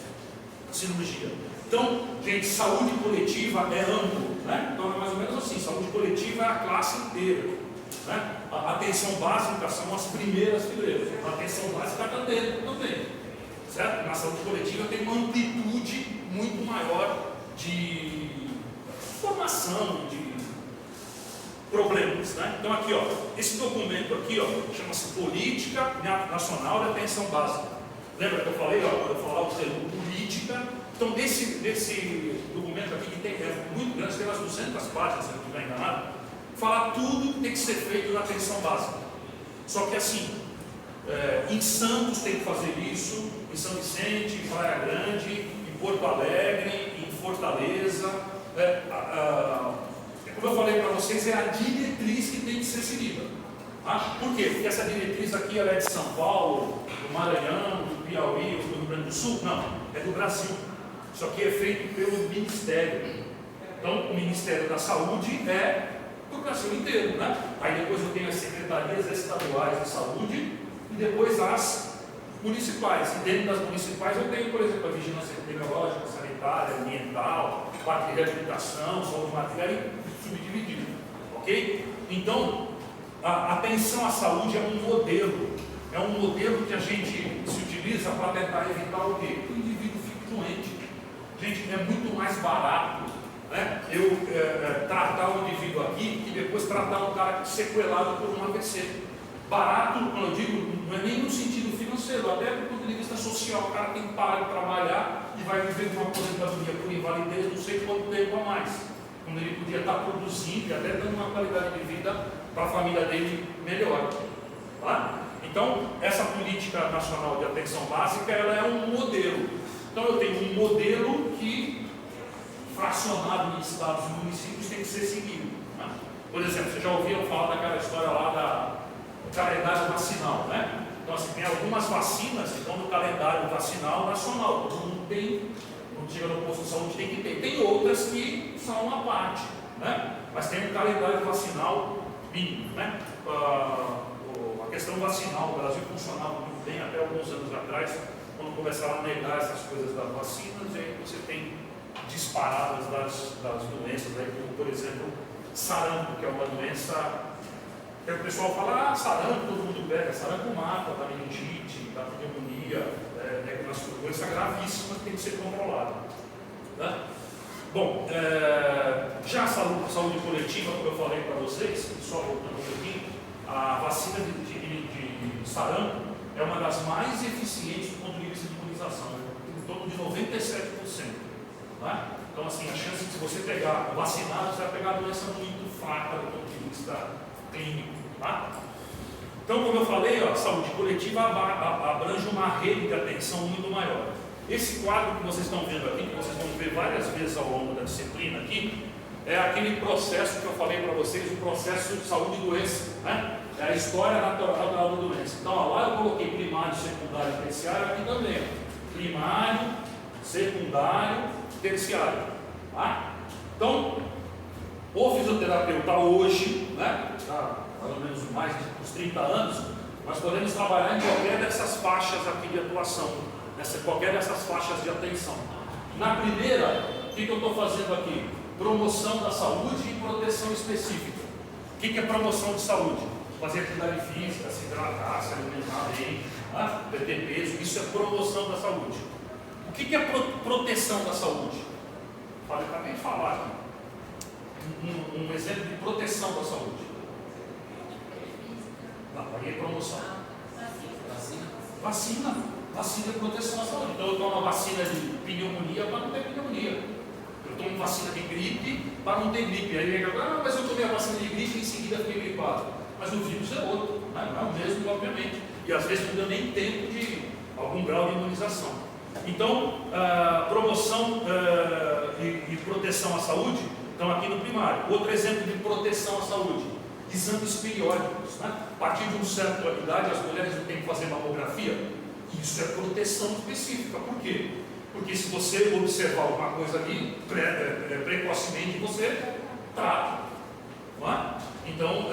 cirurgia. Então, gente, saúde coletiva é amplo, né? Então é mais ou menos assim, saúde coletiva é a classe inteira, né? A atenção básica são as primeiras fileiras, a atenção básica está dentro também, certo? Na saúde coletiva tem uma amplitude muito maior de formação, de problemas, né? Então aqui, ó, esse documento aqui, ó, chama-se Política Nacional de Atenção Básica. Lembra que eu falei, ó, quando eu falar o termo política? Então desse documento aqui, que é muito grande, tem umas 200 páginas, se não estiver enganado, fala tudo que tem que ser feito na atenção básica. Só que assim, em Santos tem que fazer isso, em São Vicente, em Praia Grande, em Porto Alegre, em Fortaleza. Como eu falei para vocês, é a diretriz que tem que ser seguida. Tá? Por quê? Porque essa diretriz aqui ela é de São Paulo, do Maranhão, do Piauí, ou do Rio Grande do Sul? Não, é do Brasil. Isso aqui é feito pelo Ministério. Então, o Ministério da Saúde é do Brasil inteiro, né? Aí depois eu tenho as secretarias estaduais de saúde e depois as municipais. E dentro das municipais eu tenho, por exemplo, a vigilância epidemiológica, sanitária, ambiental, parte de reabilitação, saúde material, subdividido, ok? Então, a atenção à saúde é um modelo que a gente se utiliza para tentar evitar o quê? Que o indivíduo fique doente. Gente, é muito mais barato, né? Eu tratar o indivíduo aqui e depois tratar um cara sequelado por um AVC. Barato, quando eu digo, não é nem no sentido financeiro, até do ponto de vista social. O cara tem que parar de trabalhar e vai viver com uma aposentadoria por invalidez não sei quanto tempo a mais, quando ele podia estar produzindo e até dando uma qualidade de vida para a família dele melhor. Tá? Então, essa política nacional de atenção básica, ela é um modelo. Então, eu tenho um modelo que, fracionado em estados e municípios, tem que ser seguido. Tá? Por exemplo, vocês já ouviram falar daquela história lá do calendário vacinal, né? Então, assim, tem algumas vacinas que estão no calendário vacinal nacional. Todo mundo tem, quando chega no posto de saúde, tem que ter. Tem outras que são uma parte, né? Mas tem um calendário vacinal mínimo, né? A questão vacinal, o Brasil funcionava muito bem até alguns anos atrás, quando começaram a negar essas coisas das vacinas, e aí você tem disparadas das doenças, aí, como por exemplo, sarampo, que é uma doença que o pessoal fala, sarampo todo mundo pega, sarampo mata, da meningite, da pneumonia, é uma doença gravíssima que tem que ser controlada. Né? Bom, já a saúde coletiva, como eu falei para vocês, só voltando um pouquinho, a vacina de sarampo, é uma das mais eficientes do ponto de vista de imunização, em torno de 97%. Tá? Então, assim, a chance de, se você pegar vacinado, você vai pegar a doença muito fraca do ponto de vista clínico. Tá? Então, como eu falei, ó, a saúde coletiva abrange uma rede de atenção muito maior. Esse quadro que vocês estão vendo aqui, que vocês vão ver várias vezes ao longo da disciplina aqui, é aquele processo que eu falei para vocês, o processo de saúde e doença, né? É a história natural da doença. Então, ó, lá eu coloquei primário, secundário e terciário, aqui também. Ó. Primário, secundário, terciário. Tá? Então, o fisioterapeuta hoje, né, já mais ou menos mais de uns 30 anos, nós podemos trabalhar em qualquer dessas faixas aqui de atuação, qualquer dessas faixas de atenção. Na primeira, o que eu estou fazendo aqui? Promoção da saúde e proteção específica. O que é promoção de saúde? Fazer atividade física, se hidratar, se alimentar bem, tá? Perder peso, isso é promoção da saúde. O que é proteção da saúde? Acabei de falar aqui. Um exemplo de proteção da saúde. Não, aí é promoção. Vacina. Vacina é proteção da saúde. Então eu tomo a vacina de pneumonia para não ter pneumonia. Eu tomo vacina de gripe para não ter gripe. Aí agora, mas eu tomei a vacina de gripe e em seguida fiquei gripado. Mas o vírus é outro, né? Não é o mesmo, obviamente. E às vezes não deu nem tempo de algum grau de imunização. Então, promoção e proteção à saúde, então aqui no primário. Outro exemplo de proteção à saúde, exames periódicos. Né? A partir de uma certa idade, as mulheres não têm que fazer mamografia. Isso é proteção específica. Por quê? Porque se você observar alguma coisa ali, precocemente você trata. Não é? Então,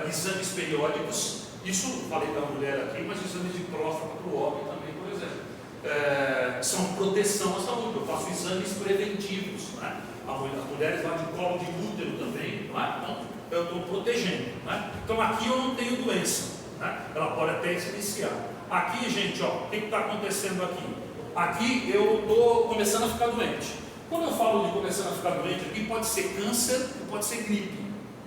exames periódicos, isso falei da mulher aqui, mas exames de próstata para o homem também, por exemplo, são proteção à saúde. Eu faço exames preventivos. Né? As mulheres lá de colo de útero também, não é? Então, eu estou protegendo. Né? Então, aqui eu não tenho doença. Né? Ela pode até se iniciar. Aqui, gente, ó, o que está acontecendo aqui? Aqui eu estou começando a ficar doente. Quando eu falo de começando a ficar doente, aqui pode ser câncer ou pode ser gripe.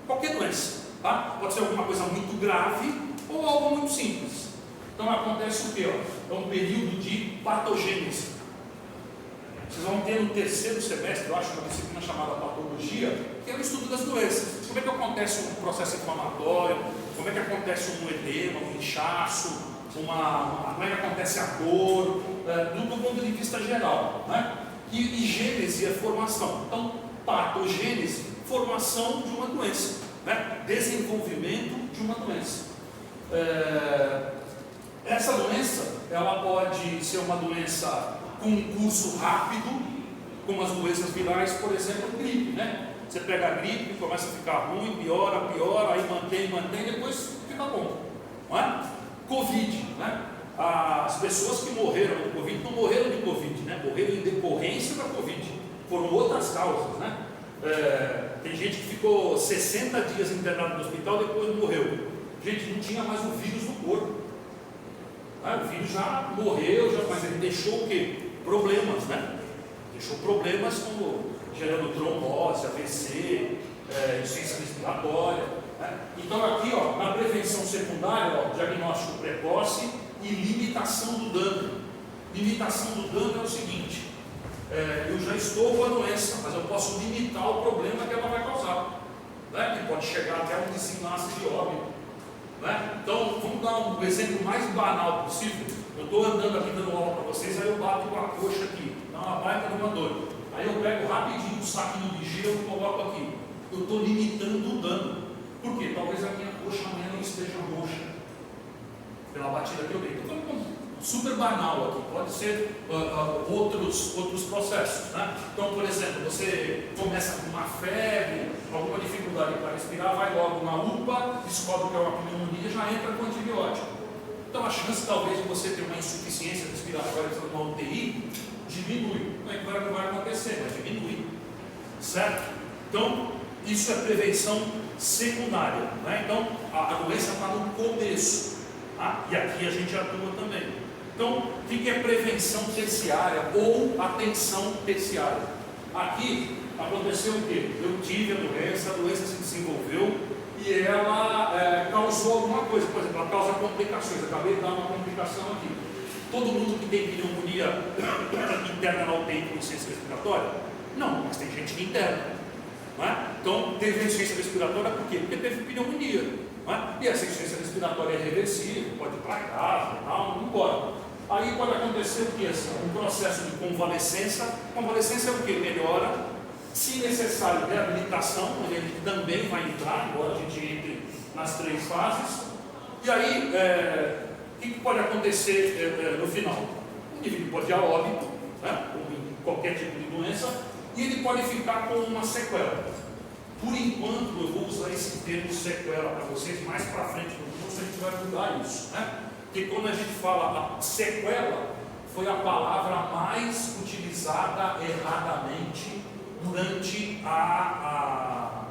Qualquer doença, tá? Pode ser alguma coisa muito grave ou algo muito simples. Então acontece o quê? Ó? É um período de patogênese. Vocês vão ter no terceiro semestre, eu acho, uma disciplina chamada patologia, que é o estudo das doenças. Como é que acontece um processo inflamatório, como é que acontece um edema, um inchaço, como é que acontece a dor, do ponto de vista geral. Né? E gênese é formação. Então, patogênese, formação de uma doença, né? Desenvolvimento de uma doença. Essa doença, ela pode ser uma doença com um curso rápido, como as doenças virais, por exemplo, gripe, né? Você pega a gripe, começa a ficar ruim, piora, aí mantém, depois fica bom, não é? Covid, né? As pessoas que morreram de Covid não morreram de Covid, né? Morreram em decorrência da Covid, foram outras causas, né? Tem gente que ficou 60 dias internado no hospital e depois morreu. Gente, não tinha mais o vírus no corpo. O vírus já morreu, mas ele deixou o quê? Problemas, né? Deixou problemas como gerando trombose, AVC, insuficiência respiratória. Né? Então aqui, ó, na prevenção secundária, ó, diagnóstico precoce e limitação do dano. Limitação do dano é o seguinte: eu já estou com a doença, mas eu posso limitar o problema que ela vai causar, né? Que pode chegar até um desenlace de óbito, né? Então, vamos dar um exemplo mais banal possível. Eu estou andando aqui dando aula para vocês, aí eu bato com a coxa aqui, dá uma baita de uma dor. Aí eu pego rapidinho um saquinho de gelo e coloco aqui. Eu estou limitando o dano. Por quê? Talvez a minha coxa amanhã não esteja roxa pela batida que eu dei. Estou falando super banal aqui, pode ser outros processos, né? Então, por exemplo, você começa com uma febre, alguma dificuldade para respirar, vai logo na UPA, descobre que é uma pneumonia, já entra com antibiótico. Então a chance talvez de você ter uma insuficiência respiratória numa UTI diminui. Não é que vai acontecer, mas diminui, certo? Então isso é prevenção secundária, né? Então a doença está no começo, tá? E aqui a gente atua também. Então, o que é prevenção terciária ou atenção terciária? Aqui aconteceu o quê? Eu tive a doença se desenvolveu e ela causou alguma coisa, por exemplo, ela causa complicações. Eu acabei de dar uma complicação aqui. Todo mundo que tem pneumonia interna na UTI com insuficiência respiratória? Não, mas tem gente que interna. Não é? Então, teve insuficiência respiratória por quê? Porque teve pneumonia. Não é? E essa insuficiência respiratória é reversível, pode ir para casa, não importa. Aí pode acontecer o que? Um processo de convalescença. Convalescença é o que? Melhora. Se necessário, reabilitação, onde a gente também vai entrar, embora a gente entre nas 3 fases. E aí, o que pode acontecer no final? O indivíduo pode ir a óbito, né, em qualquer tipo de doença, e ele pode ficar com uma sequela. Por enquanto, eu vou usar esse termo sequela para vocês, mais para frente no curso a gente vai mudar isso, né? Porque quando a gente fala a sequela, foi a palavra mais utilizada erradamente durante a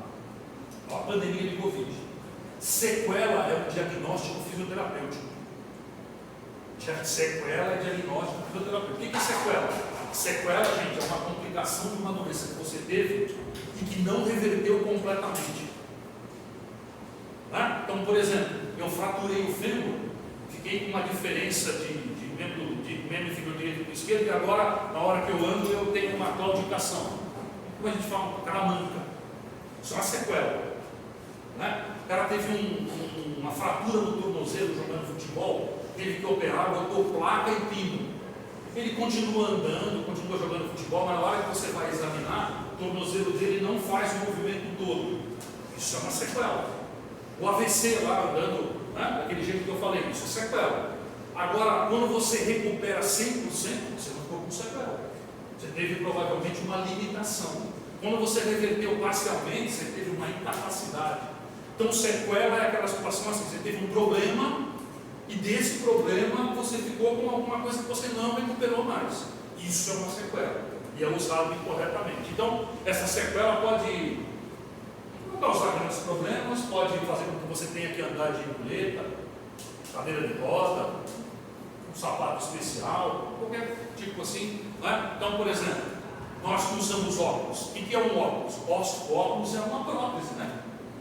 pandemia de Covid. Sequela é um diagnóstico fisioterapêutico. Sequela é diagnóstico fisioterapêutico. O que é sequela? Sequela, gente, é uma complicação de uma doença que você teve e que não reverteu completamente. Né? Então, por exemplo, eu fraturei o fêmur, fiquei com uma diferença de membro inferior direito e esquerdo, e agora, na hora que eu ando, eu tenho uma claudicação. Como a gente fala, caramanca. Isso é uma sequela. Né? O cara teve uma fratura no tornozelo jogando futebol, teve que operar, botou placa e pino. Ele continua andando, continua jogando futebol, mas na hora que você vai examinar, o tornozelo dele não faz o movimento todo. Isso é uma sequela. O AVC lá andando, né, daquele jeito que eu falei, isso é sequela. Agora, quando você recupera 100%, você não ficou com sequela. Você teve provavelmente uma limitação. Quando você reverteu parcialmente, você teve uma incapacidade. Então, sequela é aquela situação assim, você teve um problema e desse problema você ficou com alguma coisa que você não recuperou mais. Isso é uma sequela e é usado incorretamente. Então, essa sequela pode não causar grandes problemas, pode fazer com que você tenha que andar de muleta, cadeira de roda, um sapato especial, qualquer tipo assim. Né? Então, por exemplo, nós que usamos óculos. O que é um óculos? Óculos é uma prótese, né?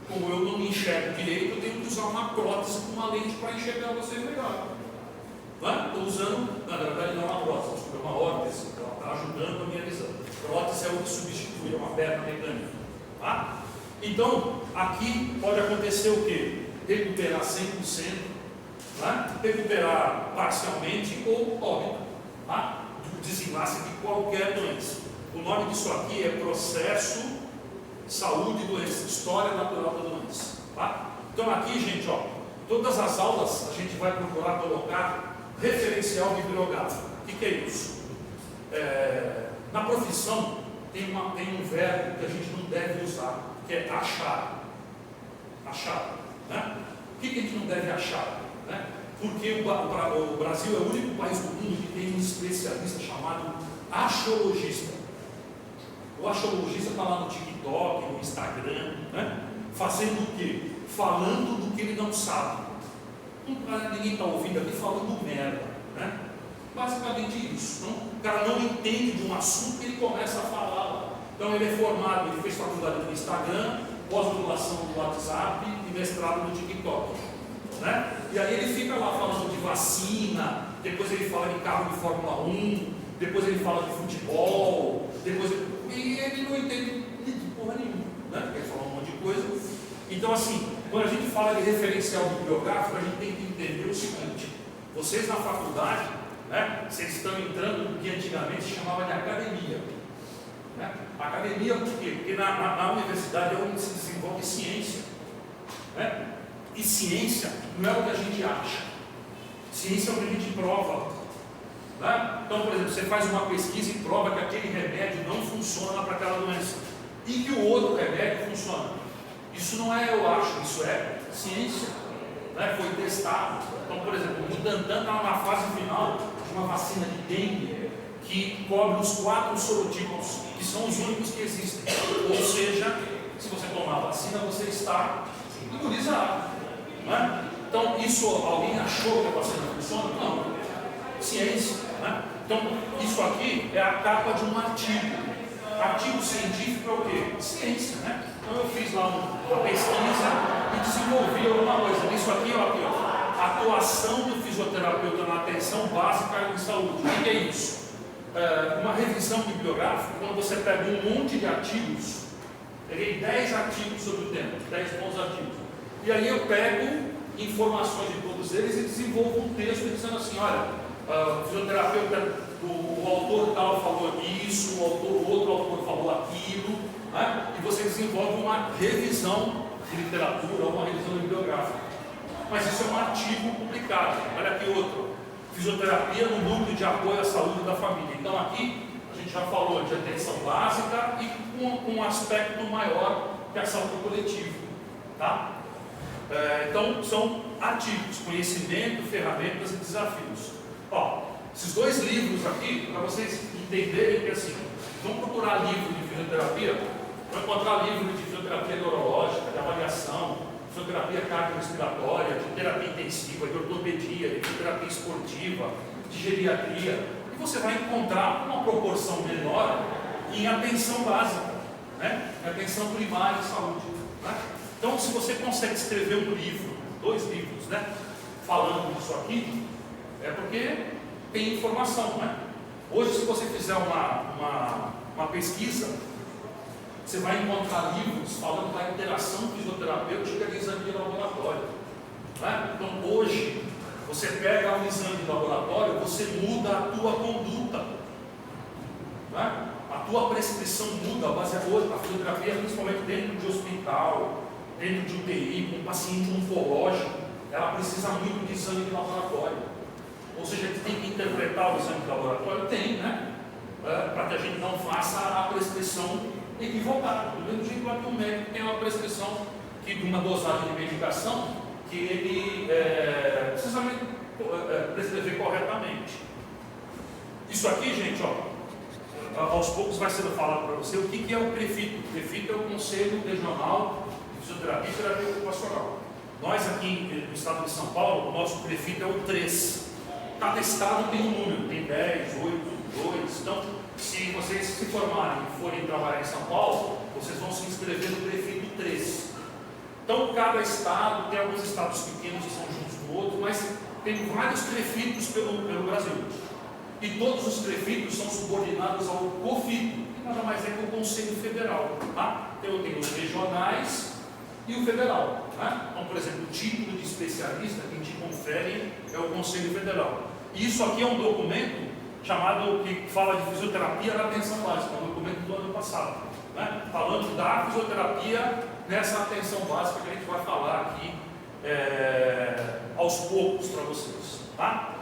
Como eu não me enxergo direito, eu tenho que usar uma prótese com uma lente para enxergar vocês melhor. Estou usando, na verdade não é uma prótese, é uma órtese, ela está ajudando a minha visão. Prótese é o que substitui, é uma perna mecânica. Tá? Então, aqui pode acontecer o quê? Recuperar 100%, né? Recuperar parcialmente ou óbito, tá? Do desenlace de qualquer doença. O nome disso aqui é processo saúde e doença, história natural da doença. Tá? Então aqui, gente, ó, todas as aulas a gente vai procurar colocar referencial bibliográfico. O que é isso? Na profissão tem um verbo que a gente não deve usar, que é achar. Achar. Né? O que a gente não deve achar? Né? Porque o Brasil é o único país do mundo que tem um especialista chamado axiologista. O axiologista está lá no TikTok, no Instagram, né? Fazendo o quê? Falando do que ele não sabe. Ninguém está ouvindo aqui falando merda, né? Basicamente isso. Então, o cara não entende de um assunto e ele começa a falar lá. Então ele é formado, ele fez faculdade no Instagram, pós-graduação do WhatsApp e mestrado no TikTok, né? E aí ele fica lá falando de vacina, depois ele fala de carro de Fórmula 1, depois ele fala de futebol, e ele não entende de porra nenhuma, né? Porque ele fala um monte de coisa. Então, assim, quando a gente fala de referencial bibliográfico, a gente tem que entender o seguinte: vocês na faculdade, né, vocês estão entrando no que antigamente se chamava de academia. Né? Academia por quê? Porque na universidade é onde se desenvolve ciência. Né? E ciência não é o que a gente acha, ciência é o que a gente prova. Né? Então, por exemplo, você faz uma pesquisa e prova que aquele remédio não funciona para aquela doença e que o outro remédio funciona. Isso não é eu acho, isso é ciência. Né? Foi testado. Então, por exemplo, o Butantan está na fase final de uma vacina de dengue que cobre os 4 sorotipos, que são os únicos que existem. Ou seja, se você tomar a vacina, você está imunizado. Né? Então, isso alguém achou que a vacina funciona? Não. Ciência. Né? Então, isso aqui é a capa de um artigo. artigo científico é o quê? Ciência, né? Então eu fiz lá uma pesquisa e desenvolvi alguma coisa. Isso aqui, ó, atuação do fisioterapeuta na atenção básica em saúde. O que é isso? Uma revisão bibliográfica, quando você pega um monte de artigos, peguei 10 artigos sobre o tema, 10 bons artigos, e aí eu pego informações de todos eles e desenvolvo um texto dizendo assim, olha, o fisioterapeuta, o autor tal falou isso, o outro autor falou aquilo, né? E você desenvolve uma revisão de literatura, uma revisão bibliográfica. Mas isso é um artigo publicado. Olha aqui outro. Fisioterapia no núcleo de apoio à saúde da família. Então aqui a gente já falou de atenção básica e com um aspecto maior que a saúde coletiva. Tá? Então são artigos, conhecimento, ferramentas e desafios. Ó, esses dois livros aqui, para vocês entenderem que assim, vão procurar livro de fisioterapia, vão encontrar livro de fisioterapia neurológica, de avaliação, fisioterapia cardiorrespiratória, de terapia intensiva, de ortopedia, de fisioterapia esportiva, de geriatria, e você vai encontrar uma proporção menor em atenção básica, né? Em atenção primária em saúde. Né? Então, se você consegue escrever um livro, 2 livros, né, falando disso aqui, é porque tem informação, né? Hoje, se você fizer uma pesquisa, você vai encontrar livros falando da interação fisioterapêutica e exame de laboratório. Né? Então, hoje, você pega um exame de laboratório, você muda a tua conduta. Né? A tua prescrição muda, a fisioterapia, principalmente dentro de hospital, dentro de UTI, com um paciente oncológico, ela precisa muito de exame de laboratório. Ou seja, a gente tem que interpretar o exame de laboratório? Tem, né? Para que a gente não faça a prescrição equivocada. Do mesmo jeito que um médico tem uma prescrição de uma dosagem de medicação que ele precisa prescrever corretamente. Isso aqui, gente, ó, aos poucos vai sendo falado para você o que é o CREFITO. O CREFITO é o Conselho Regional de Fisioterapia e Terapia Ocupacional. Nós aqui no estado de São Paulo, o nosso CREFITO é o 3. Cada estado tem um número, tem 10, 8, 2. Então, se vocês se formarem e forem trabalhar em São Paulo, vocês vão se inscrever no CREFITO 3. Então, cada estado, tem alguns estados pequenos que são juntos com outros, mas tem vários CREFITOs pelo Brasil. E todos os CREFITOs são subordinados ao COFITO, que nada mais é que o Conselho Federal. Tá? Então, eu tenho os regionais e o federal. Né? Então, por exemplo, o título de especialista, quem te confere é o Conselho Federal. E isso aqui é um documento chamado, que fala de fisioterapia na atenção básica, um documento do ano passado, né? Falando da fisioterapia nessa atenção básica que a gente vai falar aqui aos poucos para vocês. Tá?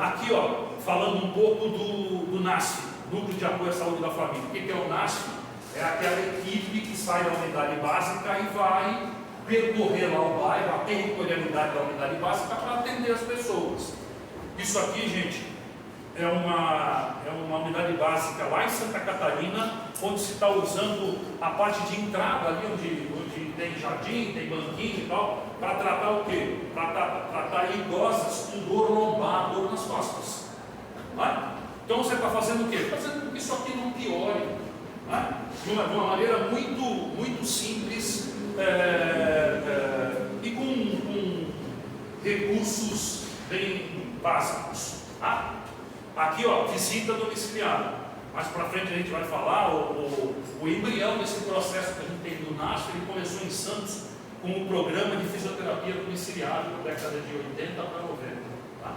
Aqui, ó, falando um pouco do NASF, Núcleo de Apoio à Saúde da Família. O que é o NASF? É aquela equipe que sai da unidade básica e vai percorrer lá o bairro, a territorialidade da unidade básica para atender as pessoas. Isso aqui, gente, é uma unidade básica lá em Santa Catarina, onde se está usando a parte de entrada ali, onde tem jardim, tem banquinho e tal, para tratar o quê? Para tratar idosas com dor lombar, dor nas costas. Né? Então você está fazendo o quê? Fazendo com que isso aqui não piore. Né? De uma maneira muito, muito simples e com recursos bem básicos. Tá? Aqui, ó, visita domiciliar. Mais para frente a gente vai falar, o embrião desse processo que a gente tem do NASF, ele começou em Santos com um programa de fisioterapia domiciliar na década de 80 para 90. Tá?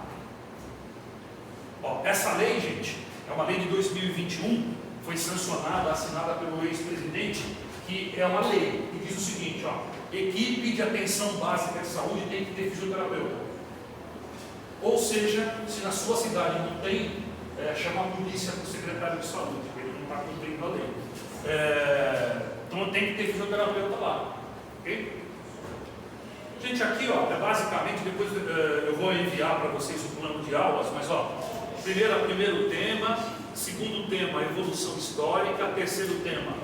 Ó, essa lei, gente, é uma lei de 2021, foi sancionada, assinada pelo ex-presidente, que é uma lei que diz o seguinte, ó, equipe de atenção básica de saúde tem que ter fisioterapeuta. Ou seja, se na sua cidade não tem, chama a polícia para o secretário de saúde, porque ele não está cumprindo a lei. Então tem que ter fisioterapeuta lá. Ok? Gente, aqui, ó, basicamente, depois eu vou enviar para vocês o plano de aulas, mas ó, primeiro tema, segundo tema, evolução histórica, terceiro tema,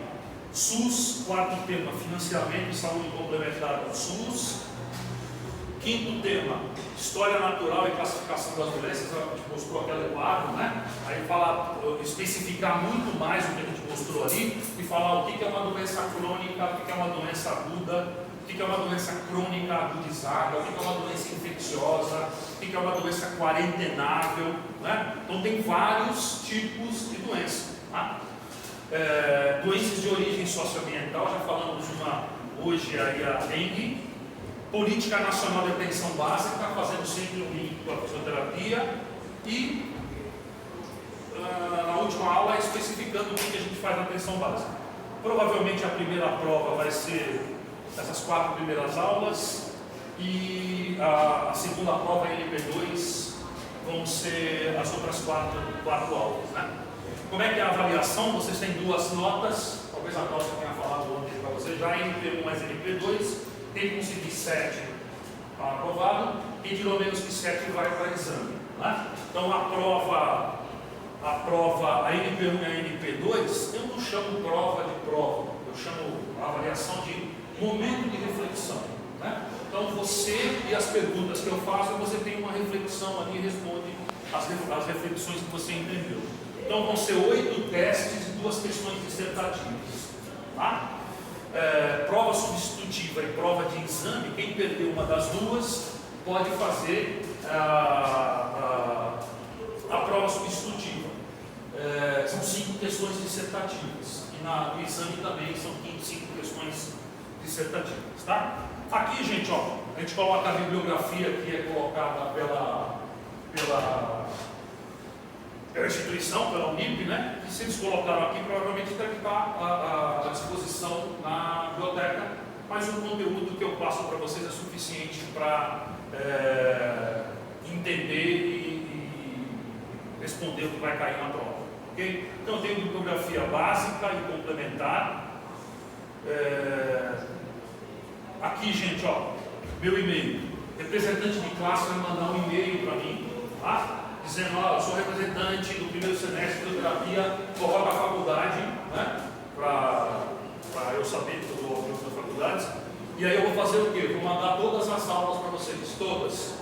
SUS, quarto tema, financiamento e saúde complementar do SUS, Quinto tema, história natural e classificação das doenças. A gente mostrou aquele quadro, né? Aí fala, especificar muito mais o que a gente mostrou ali e falar o que é uma doença crônica, o que é uma doença aguda, o que é uma doença crônica agudizada, o que é uma doença infecciosa, o que é uma doença quarentenável, né? Então tem vários tipos de doença, tá? Doenças de origem socioambiental, já falamos uma hoje aí, a dengue. Política Nacional de Atenção Básica, fazendo sempre um link com a fisioterapia. E na última aula especificando o que a gente faz na atenção básica. Provavelmente a primeira prova vai ser essas 4 primeiras aulas, e a segunda prova em LP2 vão ser as outras 4 aulas, né? Como é que é a avaliação? Vocês têm 2 notas, talvez a nota tenha falado ontem para vocês já, NP1 mais NP2. Quem conseguir 7 está aprovado, quem tirou menos que 7 vai para exame, né? Então a NP1 e a NP2, eu não chamo prova de prova, eu chamo a avaliação de momento de reflexão, né? Então você e as perguntas que eu faço, você tem uma reflexão ali e responde as reflexões que você entendeu. Então vão ser 8 testes e 2 questões dissertativas, tá? Prova substitutiva e prova de exame, quem perdeu uma das duas pode fazer a prova substitutiva. São 5 questões dissertativas, e no exame também são 5 questões dissertativas, tá? Aqui, gente, ó, a gente coloca a bibliografia que é colocada pela instituição, pela Unip, né? E se eles colocaram aqui, provavelmente deve estar à disposição na biblioteca, mas o conteúdo que eu passo para vocês é suficiente para entender e responder o que vai cair na prova, ok? Então eu tenho bibliografia básica e complementar. Aqui, gente, ó, meu e-mail. Representante de classe vai mandar um e-mail para mim, tá? Dizendo, eu sou representante do primeiro semestre de fisioterapia, coloca a faculdade, né, para eu saber que eu dou aula das faculdades, e aí eu vou fazer o quê? Vou mandar todas as aulas para vocês, todas.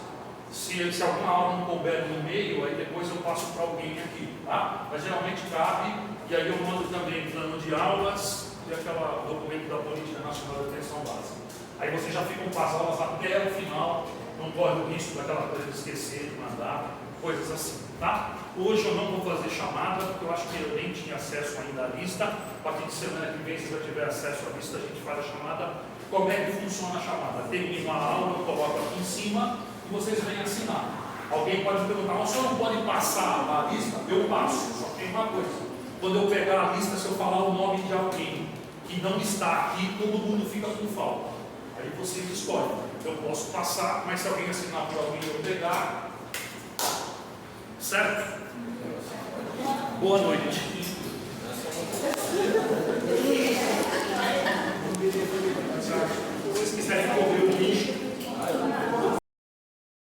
Se alguma aula não couber no e-mail, aí depois eu passo para alguém aqui, tá? Mas geralmente cabe, e aí eu mando também plano de aulas e aquele documento da Política Nacional de Atenção Básica. Aí vocês já ficam com as aulas até o final, não corre o risco daquela coisa de esquecer de mandar, coisas assim, tá? Hoje eu não vou fazer chamada, porque eu acho que eu nem tinha acesso ainda à lista. A partir de semana que vem, se eu tiver acesso à lista, a gente faz a chamada. Como é que funciona a chamada? Termino a aula, eu coloco aqui em cima e vocês vêm assinar. Alguém pode perguntar, mas o senhor não pode passar a lista? Eu passo, só tem uma coisa. Quando eu pegar a lista, se eu falar o nome de alguém que não está aqui, todo mundo fica com falta. Aí vocês escolhem. Eu posso passar, mas se alguém assinar por alguém eu pegar, certo? Boa noite. Se vocês quiserem correr